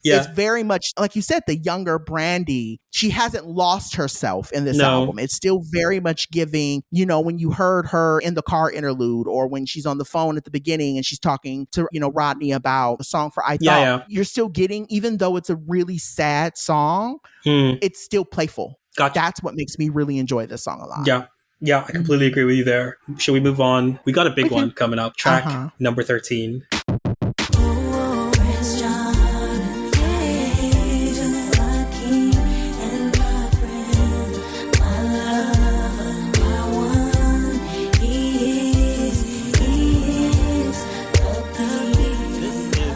Yeah. It's very much, like you said, the younger Brandy. She hasn't lost herself in this album. It's still very much giving, you know, when you heard her in the car interlude or when she's on the phone at the beginning and she's talking to, you know, Rodney about the song for I Thought, you're still getting, even though it's a really sad song, it's still playful. Gotcha. That's what makes me really enjoy this song a lot. Yeah, I completely agree with you there. Should we move on? We got a big one coming up. Track number 13.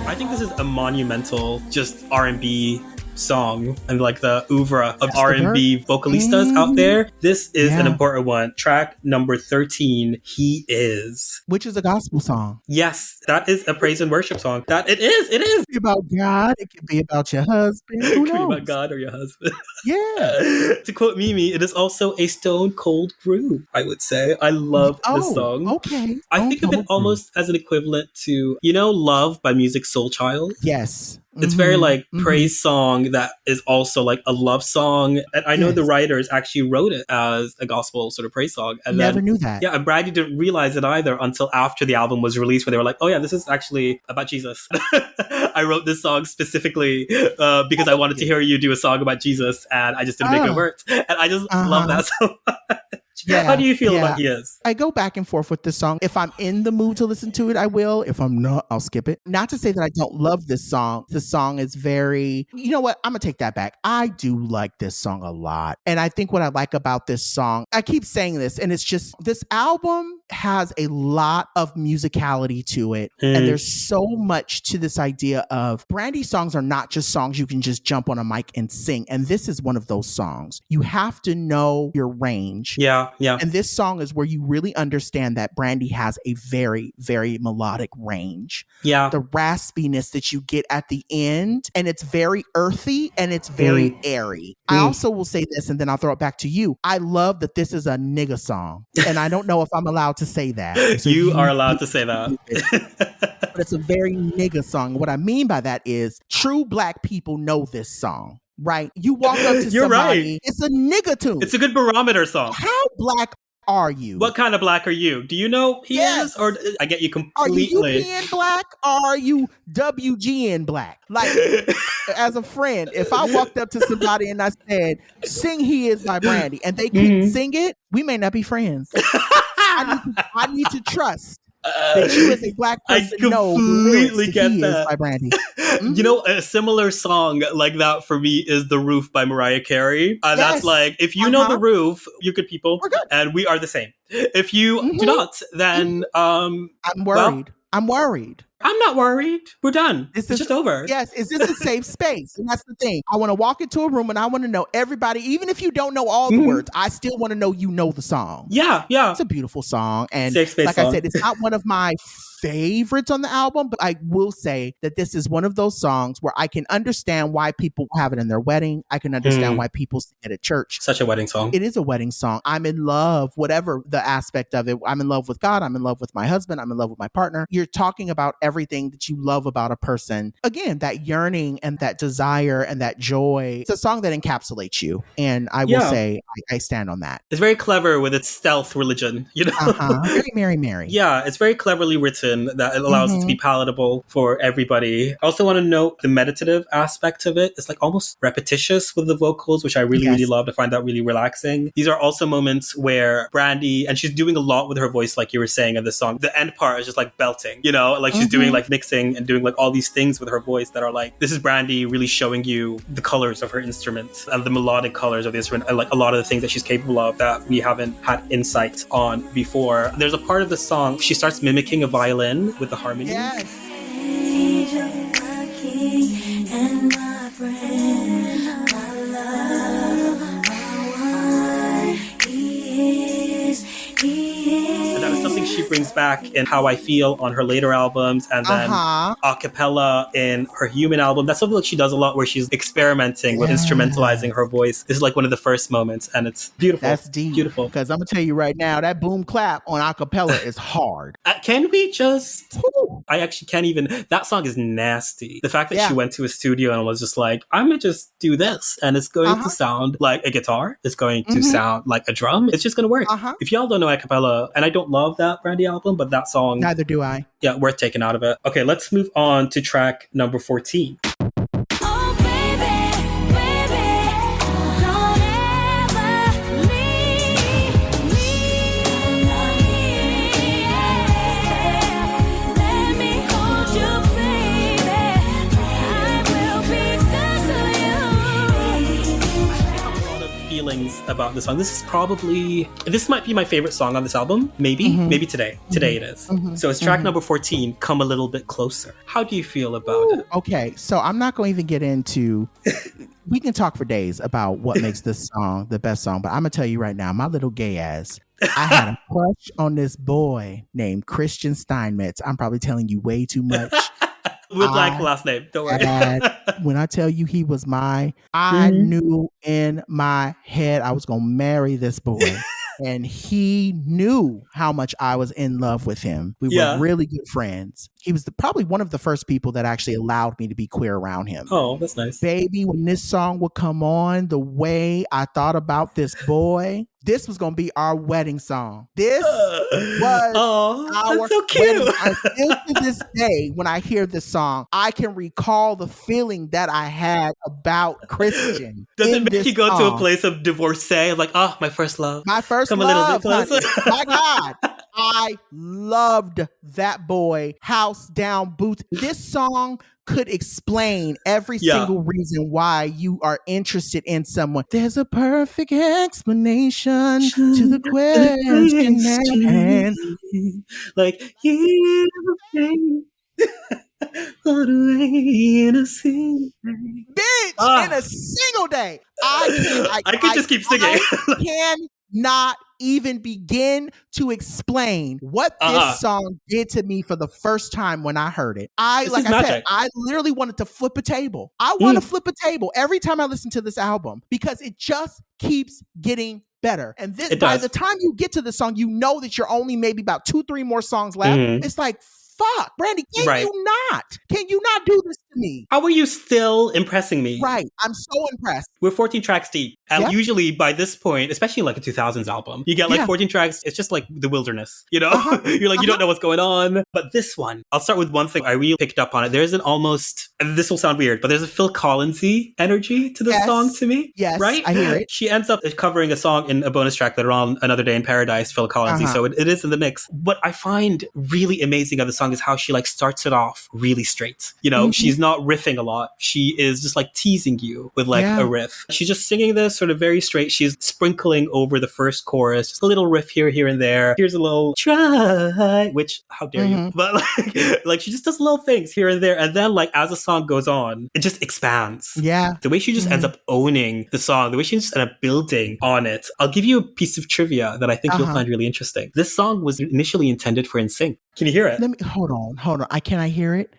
I think this is a monumental just R&B song and like the oeuvre of R&B vocalistas out there. This is an important one. Track number 13, He Is. Which is a gospel song. Yes, that is a praise and worship song. That it is. It is. It could be about God. It could be about your husband. Who It could knows? be about God or your husband. Yeah. To quote Mimi, it is also a stone cold groove, I would say. I love this song. Okay. I think of it almost as an equivalent to, you know, Love by Music Soul Child. Yes. It's very like praise song that is also like a love song. And I know the writers actually wrote it as a gospel sort of praise song. And Never knew that. Yeah, and Brandy didn't realize it either until after the album was released, where they were like, oh yeah, this is actually about Jesus. I wrote this song specifically because I wanted to hear you do a song about Jesus, and I just didn't make it work. And I just love that so much. Yeah, how do you feel about He Is? I go back and forth with this song. If I'm in the mood to listen to it, I will. If I'm not, I'll skip it. Not to say that I don't love this song. The song is very, you know what? I'm going to take that back. I do like this song a lot. And I think what I like about this song, I keep saying this, and it's just, this album has a lot of musicality to it. And there's so much to this idea of Brandy songs are not just songs you can just jump on a mic and sing. And this is one of those songs. You have to know your range. Yeah. And this song is where you really understand that Brandy has a very, very melodic range. Yeah. The raspiness that you get at the end, and it's very earthy and it's very airy. I also will say this, and then I'll throw it back to you. I love that this is a nigga song. And I don't know if I'm allowed to say that. So you are allowed to say that. But it's a very nigga song. What I mean by that is true Black people know this song. Right? You walk up to You're somebody, right. It's a nigga tune. It's a good barometer song. How Black are you? What kind of Black are you? Do you know He Is? Or I get you completely. Are you UPN Black or are you WGN Black? Like, as a friend, if I walked up to somebody and I said, sing He Is by Brandy, and they couldn't sing it, we may not be friends. I need to trust that you as a Black person know the lyrics to He Is by Brandy. You know, a similar song like that for me is The Roof by Mariah Carey. That's like, if you know The Roof, you good people, we're good. And we are the same. If you do not, then I'm worried. Well, I'm worried. I'm not worried. We're done. It's just over. Yes, is this a safe space? And that's the thing. I want to walk into a room and I want to know everybody, even if you don't know all the words, I still want to know you know the song. Yeah. It's a beautiful song. And safe space like song. I said, it's not one of my favorites on the album, but I will say that this is one of those songs where I can understand why people have it in their wedding. I can understand why people sing it at church. Such a wedding song. It is a wedding song. I'm in love, whatever the aspect of it. I'm in love with God. I'm in love with my husband. I'm in love with my partner. You're talking about everything that you love about a person. Again, that yearning and that desire and that joy. It's a song that encapsulates you. And I will say, I stand on that. It's very clever with its stealth religion, you know? Very Mary Mary. Yeah, it's very cleverly written that it allows it to be palatable for everybody. I also want to note the meditative aspect of it. It's like almost repetitious with the vocals, which I really, really love. I find that really relaxing. These are also moments where Brandy, and she's doing a lot with her voice, like you were saying in the song. The end part is just like belting, you know, like she's doing like mixing and doing like all these things with her voice that are like, this is Brandy really showing you the colors of her instrument and the melodic colors of the instrument and like a lot of the things that she's capable of that we haven't had insight on before. There's a part of the song, she starts mimicking a violin with the harmony. Yes. And my friend, my love, my one, he is. And that is something she brings back in How I Feel on her later albums, and then a cappella in her Human album. That's something that she does a lot, where she's experimenting with instrumentalizing her voice. This is like one of the first moments, and it's beautiful. That's deep. Beautiful. Because I'm going to tell you right now, that boom clap on a cappella is hard. Can we just... I actually can't even... That song is nasty. The fact that she went to a studio and was just like, I'm going to just do this, and it's going to sound like a guitar. It's going to sound like a drum. It's just going to work. If y'all don't know a cappella, and I don't love that Brandy album, but that song... Neither do I. Yeah, worth taking out of it. Okay, let's move on to track number 14. About this song. This might be my favorite song on this album. Maybe today it is. So it's track number 14, Come a Little Bit Closer. How do you feel about it? Okay, so I'm not going to even get into we can talk for days about what makes this song the best song, but I'm gonna tell you right now, my little gay ass, I had a crush on this boy named Christian Steinmetz. I'm probably telling you way too much. With like last name, don't worry. When I tell you he was mine, I knew in my head I was going to marry this boy. And he knew how much I was in love with him. We were really good friends. He was probably one of the first people that actually allowed me to be queer around him. Oh, that's nice. Baby, when this song would come on, the way I thought about this boy, this was going to be our wedding song. This was our that's so cute. wedding. I still to this day, when I hear this song, I can recall the feeling that I had about Christian. Does it make you go to a place of divorcee? Like, my first love. My first Come love, a little bit closer. My God. I loved that boy, house down, boots. This song could explain every single reason why you are interested in someone. There's a perfect explanation to the question. Like, you in a single day. Bitch, in a single day. I could just keep singing. I cannot even begin to explain what this song did to me for the first time when I heard it. I said, I literally wanted to flip a table. I want to flip a table every time I listen to this album because it just keeps getting better. And this, by the time you get to the song, you know that you're only maybe about 2-3 more songs left. It's like, fuck, Brandy, can you not do this to me? How are you still impressing me? Right. I'm so impressed. We're 14 tracks deep. And usually by this point, especially like a 2000s album, you get like 14 tracks. It's just like the wilderness, you know? You're like, you don't know what's going on. But this one, I'll start with one thing. I really picked up on it. There's an almost, and this will sound weird, but there's a Phil Collins-y energy to the song to me. Yes, right? I hear it. She ends up covering a song in a bonus track later on, Another Day in Paradise, Phil Collins-y. So it is in the mix. What I find really amazing of the song is how she like starts it off really straight. You know, she's not riffing a lot. She is just like teasing you with like a riff. She's just singing this sort of very straight. She's sprinkling over the first chorus, just a little riff here and there. Here's a little try, which how dare you? But like she just does little things here and there. And then like as the song goes on, it just expands. Yeah. The way she just ends up owning the song, the way she just ends up building on it. I'll give you a piece of trivia that I think you'll find really interesting. This song was initially intended for NSYNC. Can you hear it? Hold on. Can I hear it?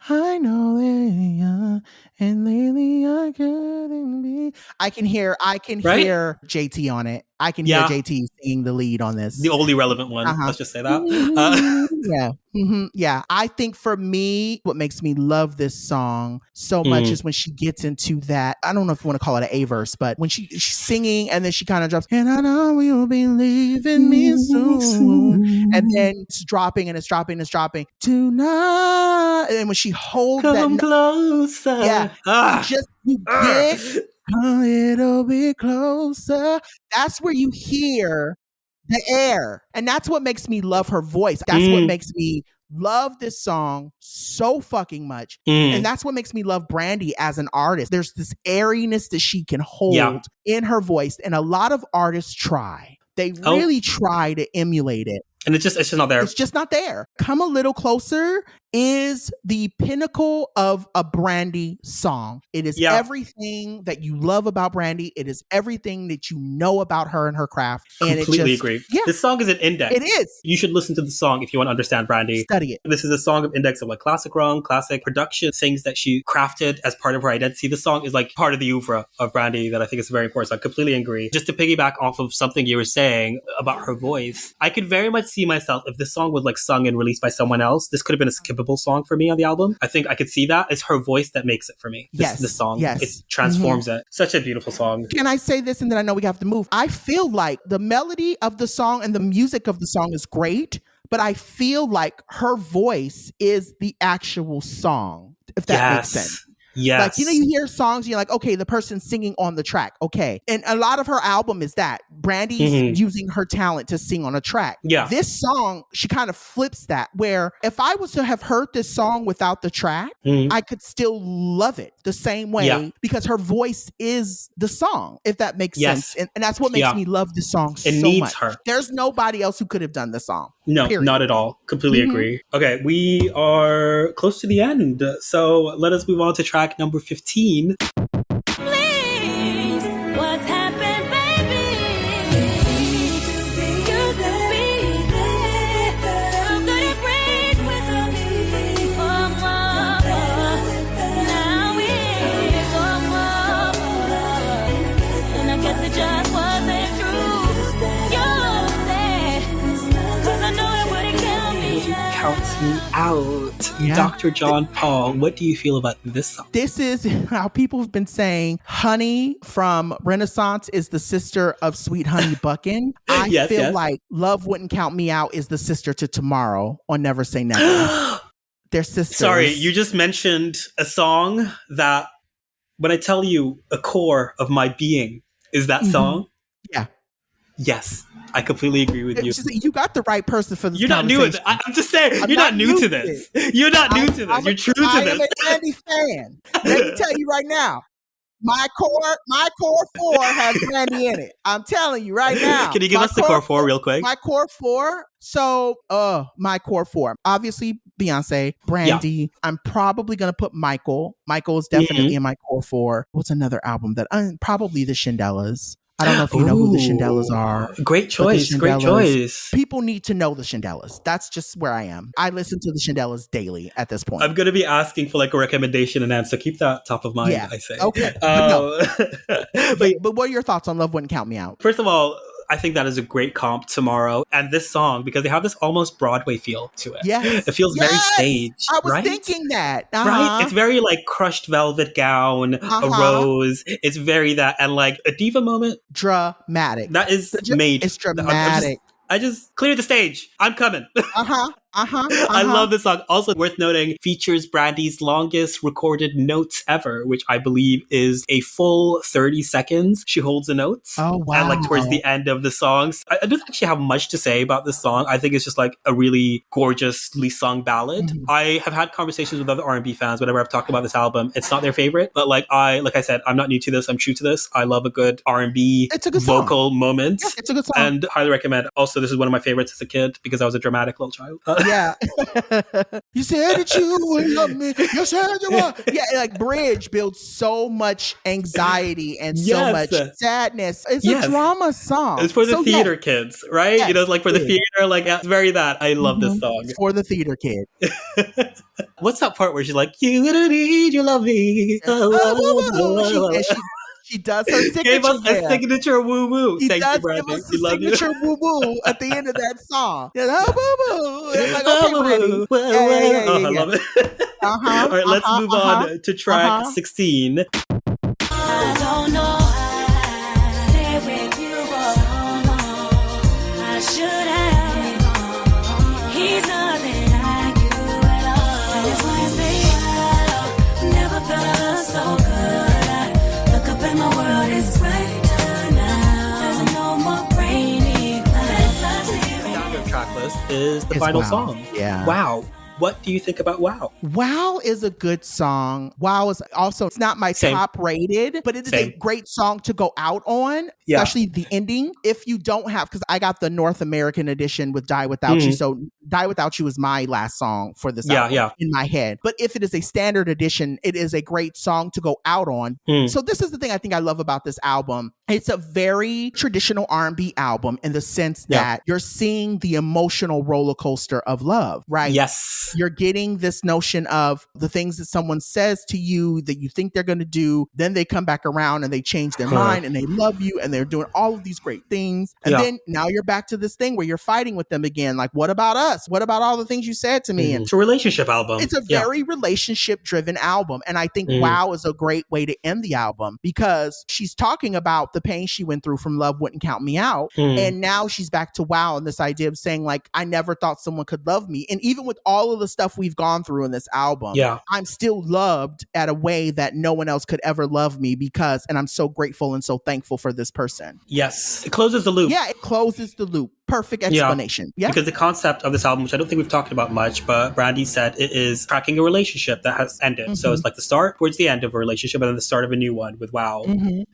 I know that And lately I couldn't be. I can hear JT on it. I can hear JT singing the lead on this. The only relevant one. Let's just say that. Yeah. Mm-hmm. Yeah. I think for me, what makes me love this song so much is when she gets into that, I don't know if you want to call it an A verse, but when she's singing and then she kind of drops, and I know you'll be leaving me soon. And then it's dropping and it's dropping and it's dropping tonight. And then when she holds Come closer. Yeah. You get a little bit closer. That's where you hear the air. And that's what makes me love her voice. That's what makes me love this song so fucking much. And that's what makes me love Brandy as an artist. There's this airiness that she can hold in her voice. And a lot of artists try. They really try to emulate it. And it's just not there. It's just not there. Come a Little Closer is the pinnacle of a Brandy song. It is everything that you love about Brandy. It is everything that you know about her and her craft. And completely agree. Yeah. This song is an index. It is. You should listen to the song if you want to understand Brandy. Study it. This is a song of index of like classic rung, classic production, things that she crafted as part of her identity. The song is like part of the oeuvre of Brandy that I think is very important. So I completely agree. Just to piggyback off of something you were saying about her voice, I could very much see myself if this song was like sung and released by someone else. This could have been a skippable song for me on the album. I think I could see that. It's her voice that makes it for me. This song. Yes. It transforms it. Such a beautiful song. Can I say this and then I know we have to move? I feel like the melody of the song and the music of the song is great, but I feel like her voice is the actual song, if that makes sense. Yes. Like, you know, you hear songs, you're like, okay, the person's singing on the track. Okay. And a lot of her album is that. Brandy's using her talent to sing on a track. Yeah. This song, she kind of flips that, where if I was to have heard this song without the track, I could still love it the same way because her voice is the song, if that makes sense. And that's what makes me love this song so much. It needs her. There's nobody else who could have done the song. No, not at all. Completely agree. Okay, we are close to the end. So let us move on to track number 15. Please, what's happened, baby? You could be there. I'm gonna break with me. Now it's over. And I guess it just wasn't true. You said, 'cause I know it wouldn't kill me. Count me out. Dr. John Paul, what do you feel about this song? This is how people have been saying Honey from Renaissance is the sister of Sweet Honey Buckin'. I feel like Love Wouldn't Count Me Out is the sister to Tomorrow on Never Say Never. They're sisters. Sorry, you just mentioned a song that when I tell you a core of my being is that song. Yeah. Yes. I completely agree with you. You got the right person for this. You're not new. I'm just saying, you're not new to this. You're not new to this. You're true to this. I am a Brandy fan. Let me tell you right now. My core 4 has Brandy in it. I'm telling you right now. Can you give us the core 4 real quick? My core 4. So, my core 4. Obviously, Beyonce, Brandy. Yeah. I'm probably going to put Michael. Michael is definitely in my core 4. What's another album that probably the Shindellas. I don't know if you know who the Shindellas are. Great choice. Great choice. People need to know the Shindellas. That's just where I am. I listen to the Shindellas daily at this point. I'm going to be asking for like a recommendation and answer. Keep that top of mind, I say. Okay. But what are your thoughts on Love Wouldn't Count Me Out? First of all, I think that is a great comp, Tomorrow. And this song, because they have this almost Broadway feel to it. Yes. It feels very staged. I was thinking that. Right? It's very like crushed velvet gown, a rose. It's very that. And like a diva moment. Dramatic. That is made. It's dramatic. I just clear the stage. I'm coming. I love this song. Also worth noting, features Brandy's longest recorded notes ever, which I believe is a full 30 seconds. She holds the notes. Oh, wow. And like towards the end of the songs. I don't actually have much to say about this song. I think it's just like a really gorgeously sung ballad. Mm-hmm. I have had conversations with other R&B fans whenever I've talked about this album. It's not their favorite, but like I said, I'm not new to this. I'm true to this. I love a good R&B vocal moment. Yeah, it's a good song. And highly recommend. Also, this is one of my favorites as a kid because I was a dramatic little child. Yeah. You said that you would love me. You said you would. Yeah, like Bridge builds so much anxiety and so much sadness. It's a drama song. It's for the theater kids, right? Yes, you know, like for the theater, like it's very that. I love this song. It's for the theater kid. What's that part where she's like, you need, you love me. She does her signature. Gave us a signature woo woo. Thank you, Brandy. Give us a signature woo woo at the end of that song. Yeah, oh, woo woo. It's like, okay, Brandy. I love it. All right, let's move on to track 16. I don't know why I stayed with you for so long. I should have. He's nothing like you at all. That's why I say I never felt so good. And my world is brighter now. There's no more rainy clouds. Down your track list is the final song. Yeah. Wow. What do you think about Wow? Wow is a good song. Wow is also, it's not my top rated, but it is a great song to go out on, especially the ending. If you don't have, because I got the North American edition with Die Without You. So Die Without You is my last song for this album in my head. But if it is a standard edition, it is a great song to go out on. So this is the thing I think I love about this album. It's a very traditional R&B album in the sense that you're seeing the emotional roller coaster of love, right? Yes. You're getting this notion of the things that someone says to you that you think they're going to do. Then they come back around and they change their mind and they love you and they're doing all of these great things. And then now you're back to this thing where you're fighting with them again. Like, what about us? What about all the things you said to me? And it's a relationship album. It's a very relationship driven album. And I think Wow is a great way to end the album because she's talking about the pain she went through from Love Wouldn't Count Me Out. And now she's back to Wow and this idea of saying like, I never thought someone could love me. And even with all of the stuff we've gone through in this album, I'm still loved at a way that no one else could ever love me because, and I'm so grateful and so thankful for this person. Yes. It closes the loop. Yeah, it closes the loop. Perfect explanation. Yeah. Because the concept of this album, which I don't think we've talked about much, but Brandy said it is tracking a relationship that has ended. So it's like the start towards the end of a relationship and then the start of a new one with Wow.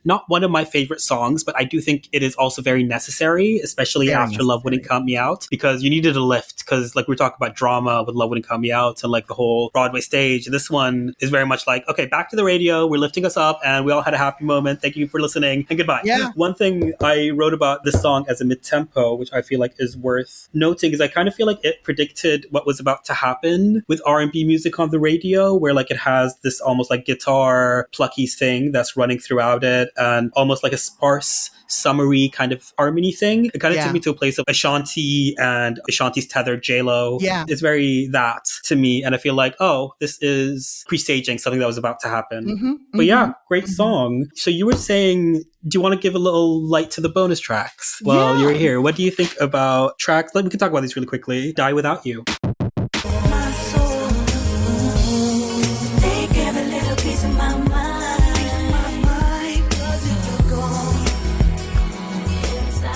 Not one of my favorite songs, but I do think it is also very necessary, especially after Love Wouldn't Count Me Out, because you needed a lift. Because like we're talking about drama with Love Wouldn't Count Me Out and like the whole Broadway stage. This one is very much like, okay, back to the radio. We're lifting us up and we all had a happy moment. Thank you for listening and goodbye. Yeah. One thing I wrote about this song as a mid-tempo, which I feel like is worth noting, is I kind of feel like it predicted what was about to happen with R&B music on the radio, where like it has this almost like guitar plucky thing that's running throughout it and almost like a sparse summery kind of harmony thing. It kind of took me to a place of Ashanti and Ashanti's tethered J-Lo. Yeah. It's very that to me. And I feel like, oh, this is presaging something that was about to happen. But yeah, great song. So you were saying, do you want to give a little light to the bonus tracks while you're here? What do you think about tracks? We can talk about these really quickly. Die Without You. My soul, take every little piece of my mind, 'cause if you're gone inside,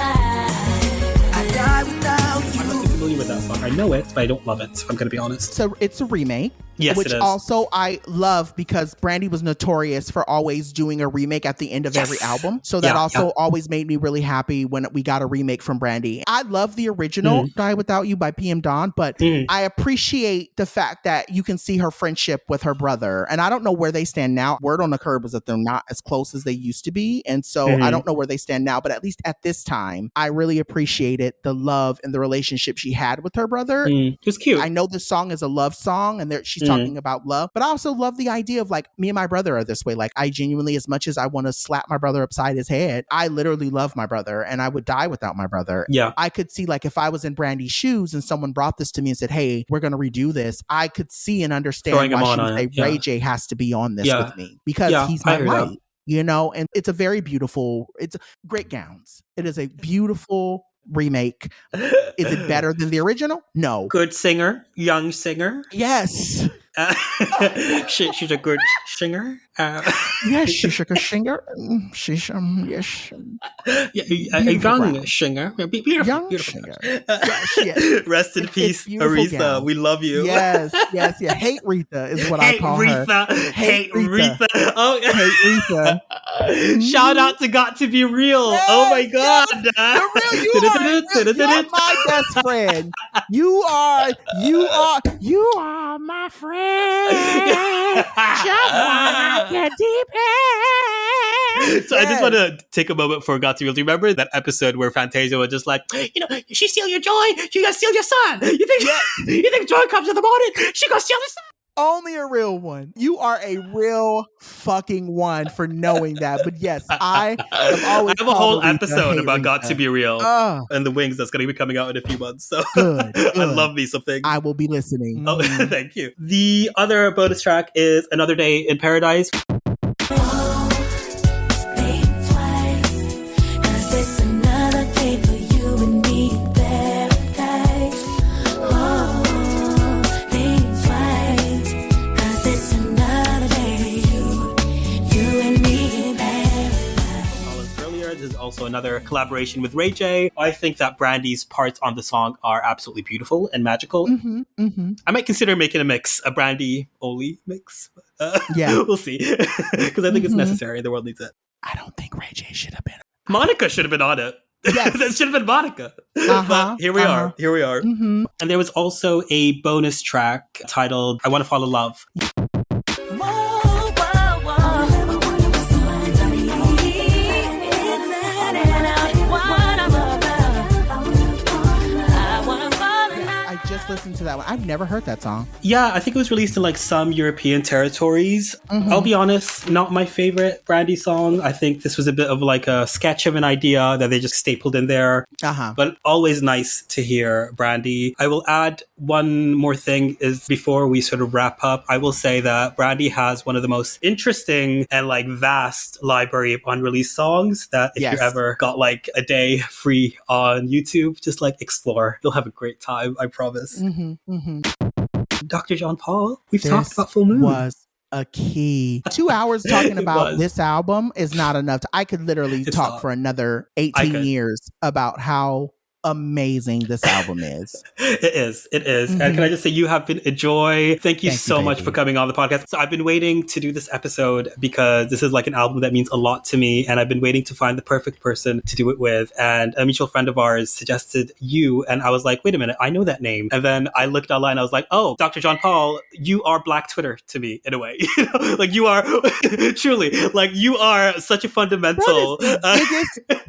I die without you. I'm not too familiar with that song. I know it, but I don't love it, if I'm going to be honest. So it's a remake. Yes, which it is. Also I love because Brandy was notorious for always doing a remake at the end of every album. So that always made me really happy when we got a remake from Brandy. I love the original Die Without You by PM Dawn, but I appreciate the fact that you can see her friendship with her brother. And I don't know where they stand now. Word on the curb is that they're not as close as they used to be. And so I don't know where they stand now, but at least at this time, I really appreciated the love and the relationship she had with her brother. It was cute. I know this song is a love song and she's talking about love, but I also love the idea of like me and my brother are this way. Like I genuinely, as much as I want to slap my brother upside his head, I literally love my brother and I would die without my brother. Yeah. I could see like if I was in Brandy's shoes and someone brought this to me and said, hey, we're going to redo this, I could see and understand why she would say Ray J has to be on this with me because he's my light, you know, and it's a very beautiful, it's great gowns. It is a beautiful remake. Is it better than the original? No. Good singer, young singer. Yes. She's a good singer. Yes, she's a singer. She's yes, Yeah, a young singer. Beautiful, young beautiful. singer. Yes. Rest in peace, beautiful Aretha. gown. We love you. Yes. Hate Retha is what I call her. Hate Retha. Oh, Hate Retha. Shout out to Got to Be Real. Yes, Oh my God. For real, you're my best friend. You are my friend. Just like a deep end. So I just want to take a moment for God to Be Real. Do you remember that episode where Fantasia was just like, she steal your joy, she gonna steal your sun. You think joy comes in the morning? She gonna steal the sun. Only a real one. You are a real fucking one for knowing that. But yes, I have a whole Aretha, episode about Rita. Got to Be Real and the Wings that's going to be coming out in a few months. So Good. I love me some things. I will be listening. Oh, thank you. The other bonus track is Another Day in Paradise. Also another collaboration with Ray J. I think that Brandy's parts on the song are absolutely beautiful and magical. I might consider making a Brandy Oli mix. We'll see. Because I think it's necessary. The world needs it. I don't think Ray J should have been. Monica should have been on it. Yes. That should have been Monica. But here we are. And there was also a bonus track titled I Want to Fall in Love. Listen to that one. I've never heard that song. Yeah, I think it was released in like some European territories. I'll be honest, not my favorite Brandy song. I think this was a bit of like a sketch of an idea that they just stapled in there. But always nice to hear Brandy. I will add one more thing is before we sort of wrap up, I will say that Brandy has one of the most interesting and like vast library of unreleased songs that if you ever got like a day free on YouTube, just like explore. You'll have a great time, I promise. Dr. John Paul, we've talked about Full Moon. Was a key. 2 hours talking about this album is not enough. I could literally talk for another 18 years about how amazing this album is. It is. And can I just say you have been a joy. Thank you so much for coming on the podcast. So I've been waiting to do this episode because this is like an album that means a lot to me, and I've been waiting to find the perfect person to do it with. And a mutual friend of ours suggested you, and I was like, wait a minute, I know that name. And then I looked online, I was like, oh, Dr. John Paul, you are Black Twitter to me in a way. Like you are truly, like you are such a fundamental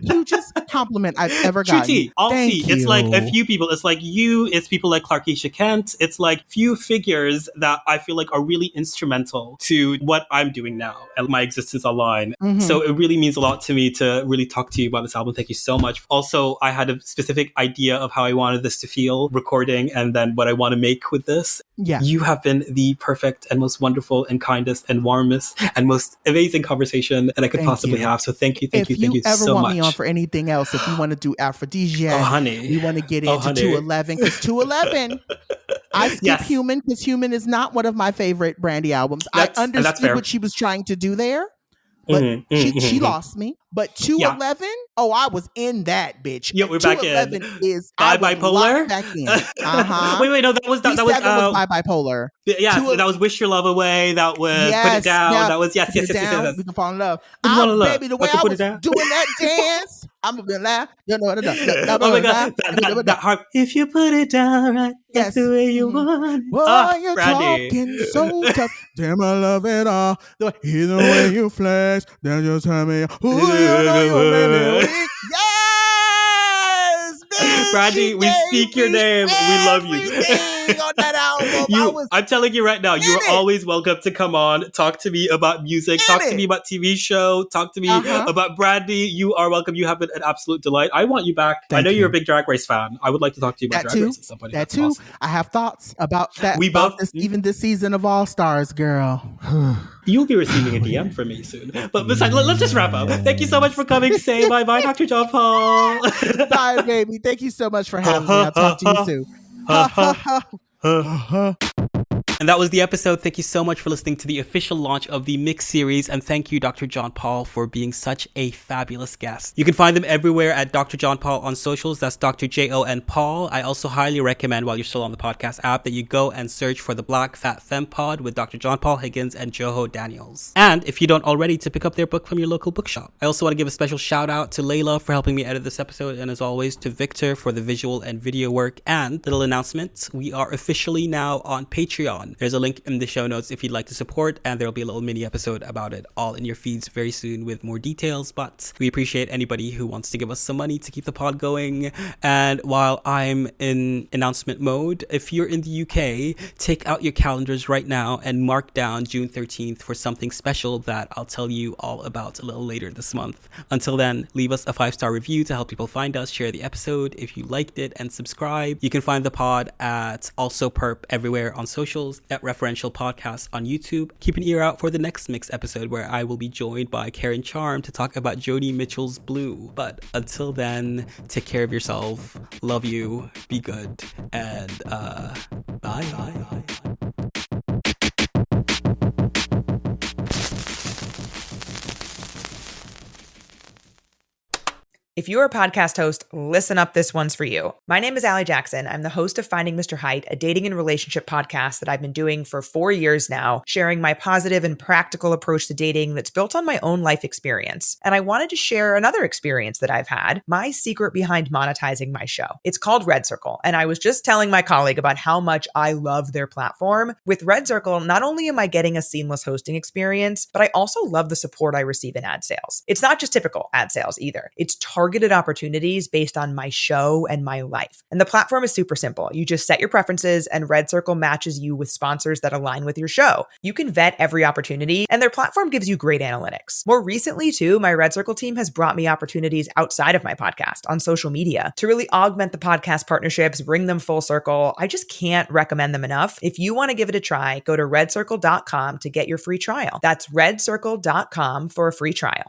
hugest compliment I've ever gotten. True it's like a few people. It's like you. It's people like Clarkeisha Kent. It's like few figures that I feel like are really instrumental to what I'm doing now and my existence online. So it really means a lot to me to really talk to you about this album. Thank you so much. Also, I had a specific idea of how I wanted this to feel recording and then what I want to make with this. Yeah. You have been the perfect and most wonderful and kindest and warmest and most amazing conversation that I could possibly have. So thank you so much. If you ever want me on for anything else, if you want to do Aphrodisiac, honey, we want to get into 211 because 211. I skip Human because Human is not one of my favorite Brandy albums. I understood what she was trying to do there, but she lost me. But 211, I was in that bitch. Yeah, we're back in. 211 is Bipolar. Back in. Wait, no, that was Bipolar. Yeah, that was Wish Your Love Away. That was Put It Down. That was yes. We can fall in love. Baby, the way I was doing that dance, I'm gonna laugh. Oh my God, that harp. If you put it down right, that's the way you want it. Boy, you're talking so tough. Damn, I love it all. Either way you flex, then just tell me who you know you made me weak. Yes, Brandy, we speak your name. We love you. On that album, I'm telling you right now, you are always welcome to come on, talk to me about music, talk to me about TV show, talk to me about Brandy. You are welcome. You have been an absolute delight. I want you back. I know you're a big Drag Race fan. I would like to talk to you about Drag Race at some point. That too. Awesome. I have thoughts about that. Even this season of All Stars, girl. You'll be receiving a DM from me soon. But besides, let's just wrap up. Thank you so much for coming. Say bye-bye, Dr. John Paul. Bye, baby. Thank you so much for having me. I'll talk to you soon. And that was the episode. Thank you so much for listening to the official launch of the Mix series. And thank you, Dr. John Paul, for being such a fabulous guest. You can find them everywhere at Dr. John Paul on socials. That's Dr. Jon Paul. I also highly recommend, while you're still on the podcast app, that you go and search for the Black Fat Femme Pod with Dr. John Paul, Higgins, and Joho Daniels. And if you don't already, to pick up their book from your local bookshop. I also want to give a special shout out to Layla for helping me edit this episode, and as always to Victor for the visual and video work. And little announcement, we are officially now on Patreon. There's a link in the show notes if you'd like to support, and there'll be a little mini episode about it all in your feeds very soon with more details. But we appreciate anybody who wants to give us some money to keep the pod going. And while I'm in announcement mode, if you're in the UK, take out your calendars right now and mark down June 13th for something special that I'll tell you all about a little later this month. Until then, leave us a 5-star review to help people find us, share the episode if you liked it, and subscribe. You can find the pod at Also Perp everywhere on socials, at Referential Podcast on YouTube. Keep an ear out for the next Mix episode where I will be joined by Karen Charm to talk about Joni Mitchell's Blue. But until then, take care of yourself, love you, be good, and bye. If you're a podcast host, listen up, this one's for you. My name is Allie Jackson. I'm the host of Finding Mr. Height, a dating and relationship podcast that I've been doing for 4 years now, sharing my positive and practical approach to dating that's built on my own life experience. And I wanted to share another experience that I've had, my secret behind monetizing my show. It's called Red Circle, and I was just telling my colleague about how much I love their platform. With Red Circle, not only am I getting a seamless hosting experience, but I also love the support I receive in ad sales. It's not just typical ad sales either. It's targeted opportunities based on my show and my life. And the platform is super simple. You just set your preferences and Red Circle matches you with sponsors that align with your show. You can vet every opportunity and their platform gives you great analytics. More recently too, my Red Circle team has brought me opportunities outside of my podcast on social media to really augment the podcast partnerships, bring them full circle. I just can't recommend them enough. If you want to give it a try, go to redcircle.com to get your free trial. That's redcircle.com for a free trial.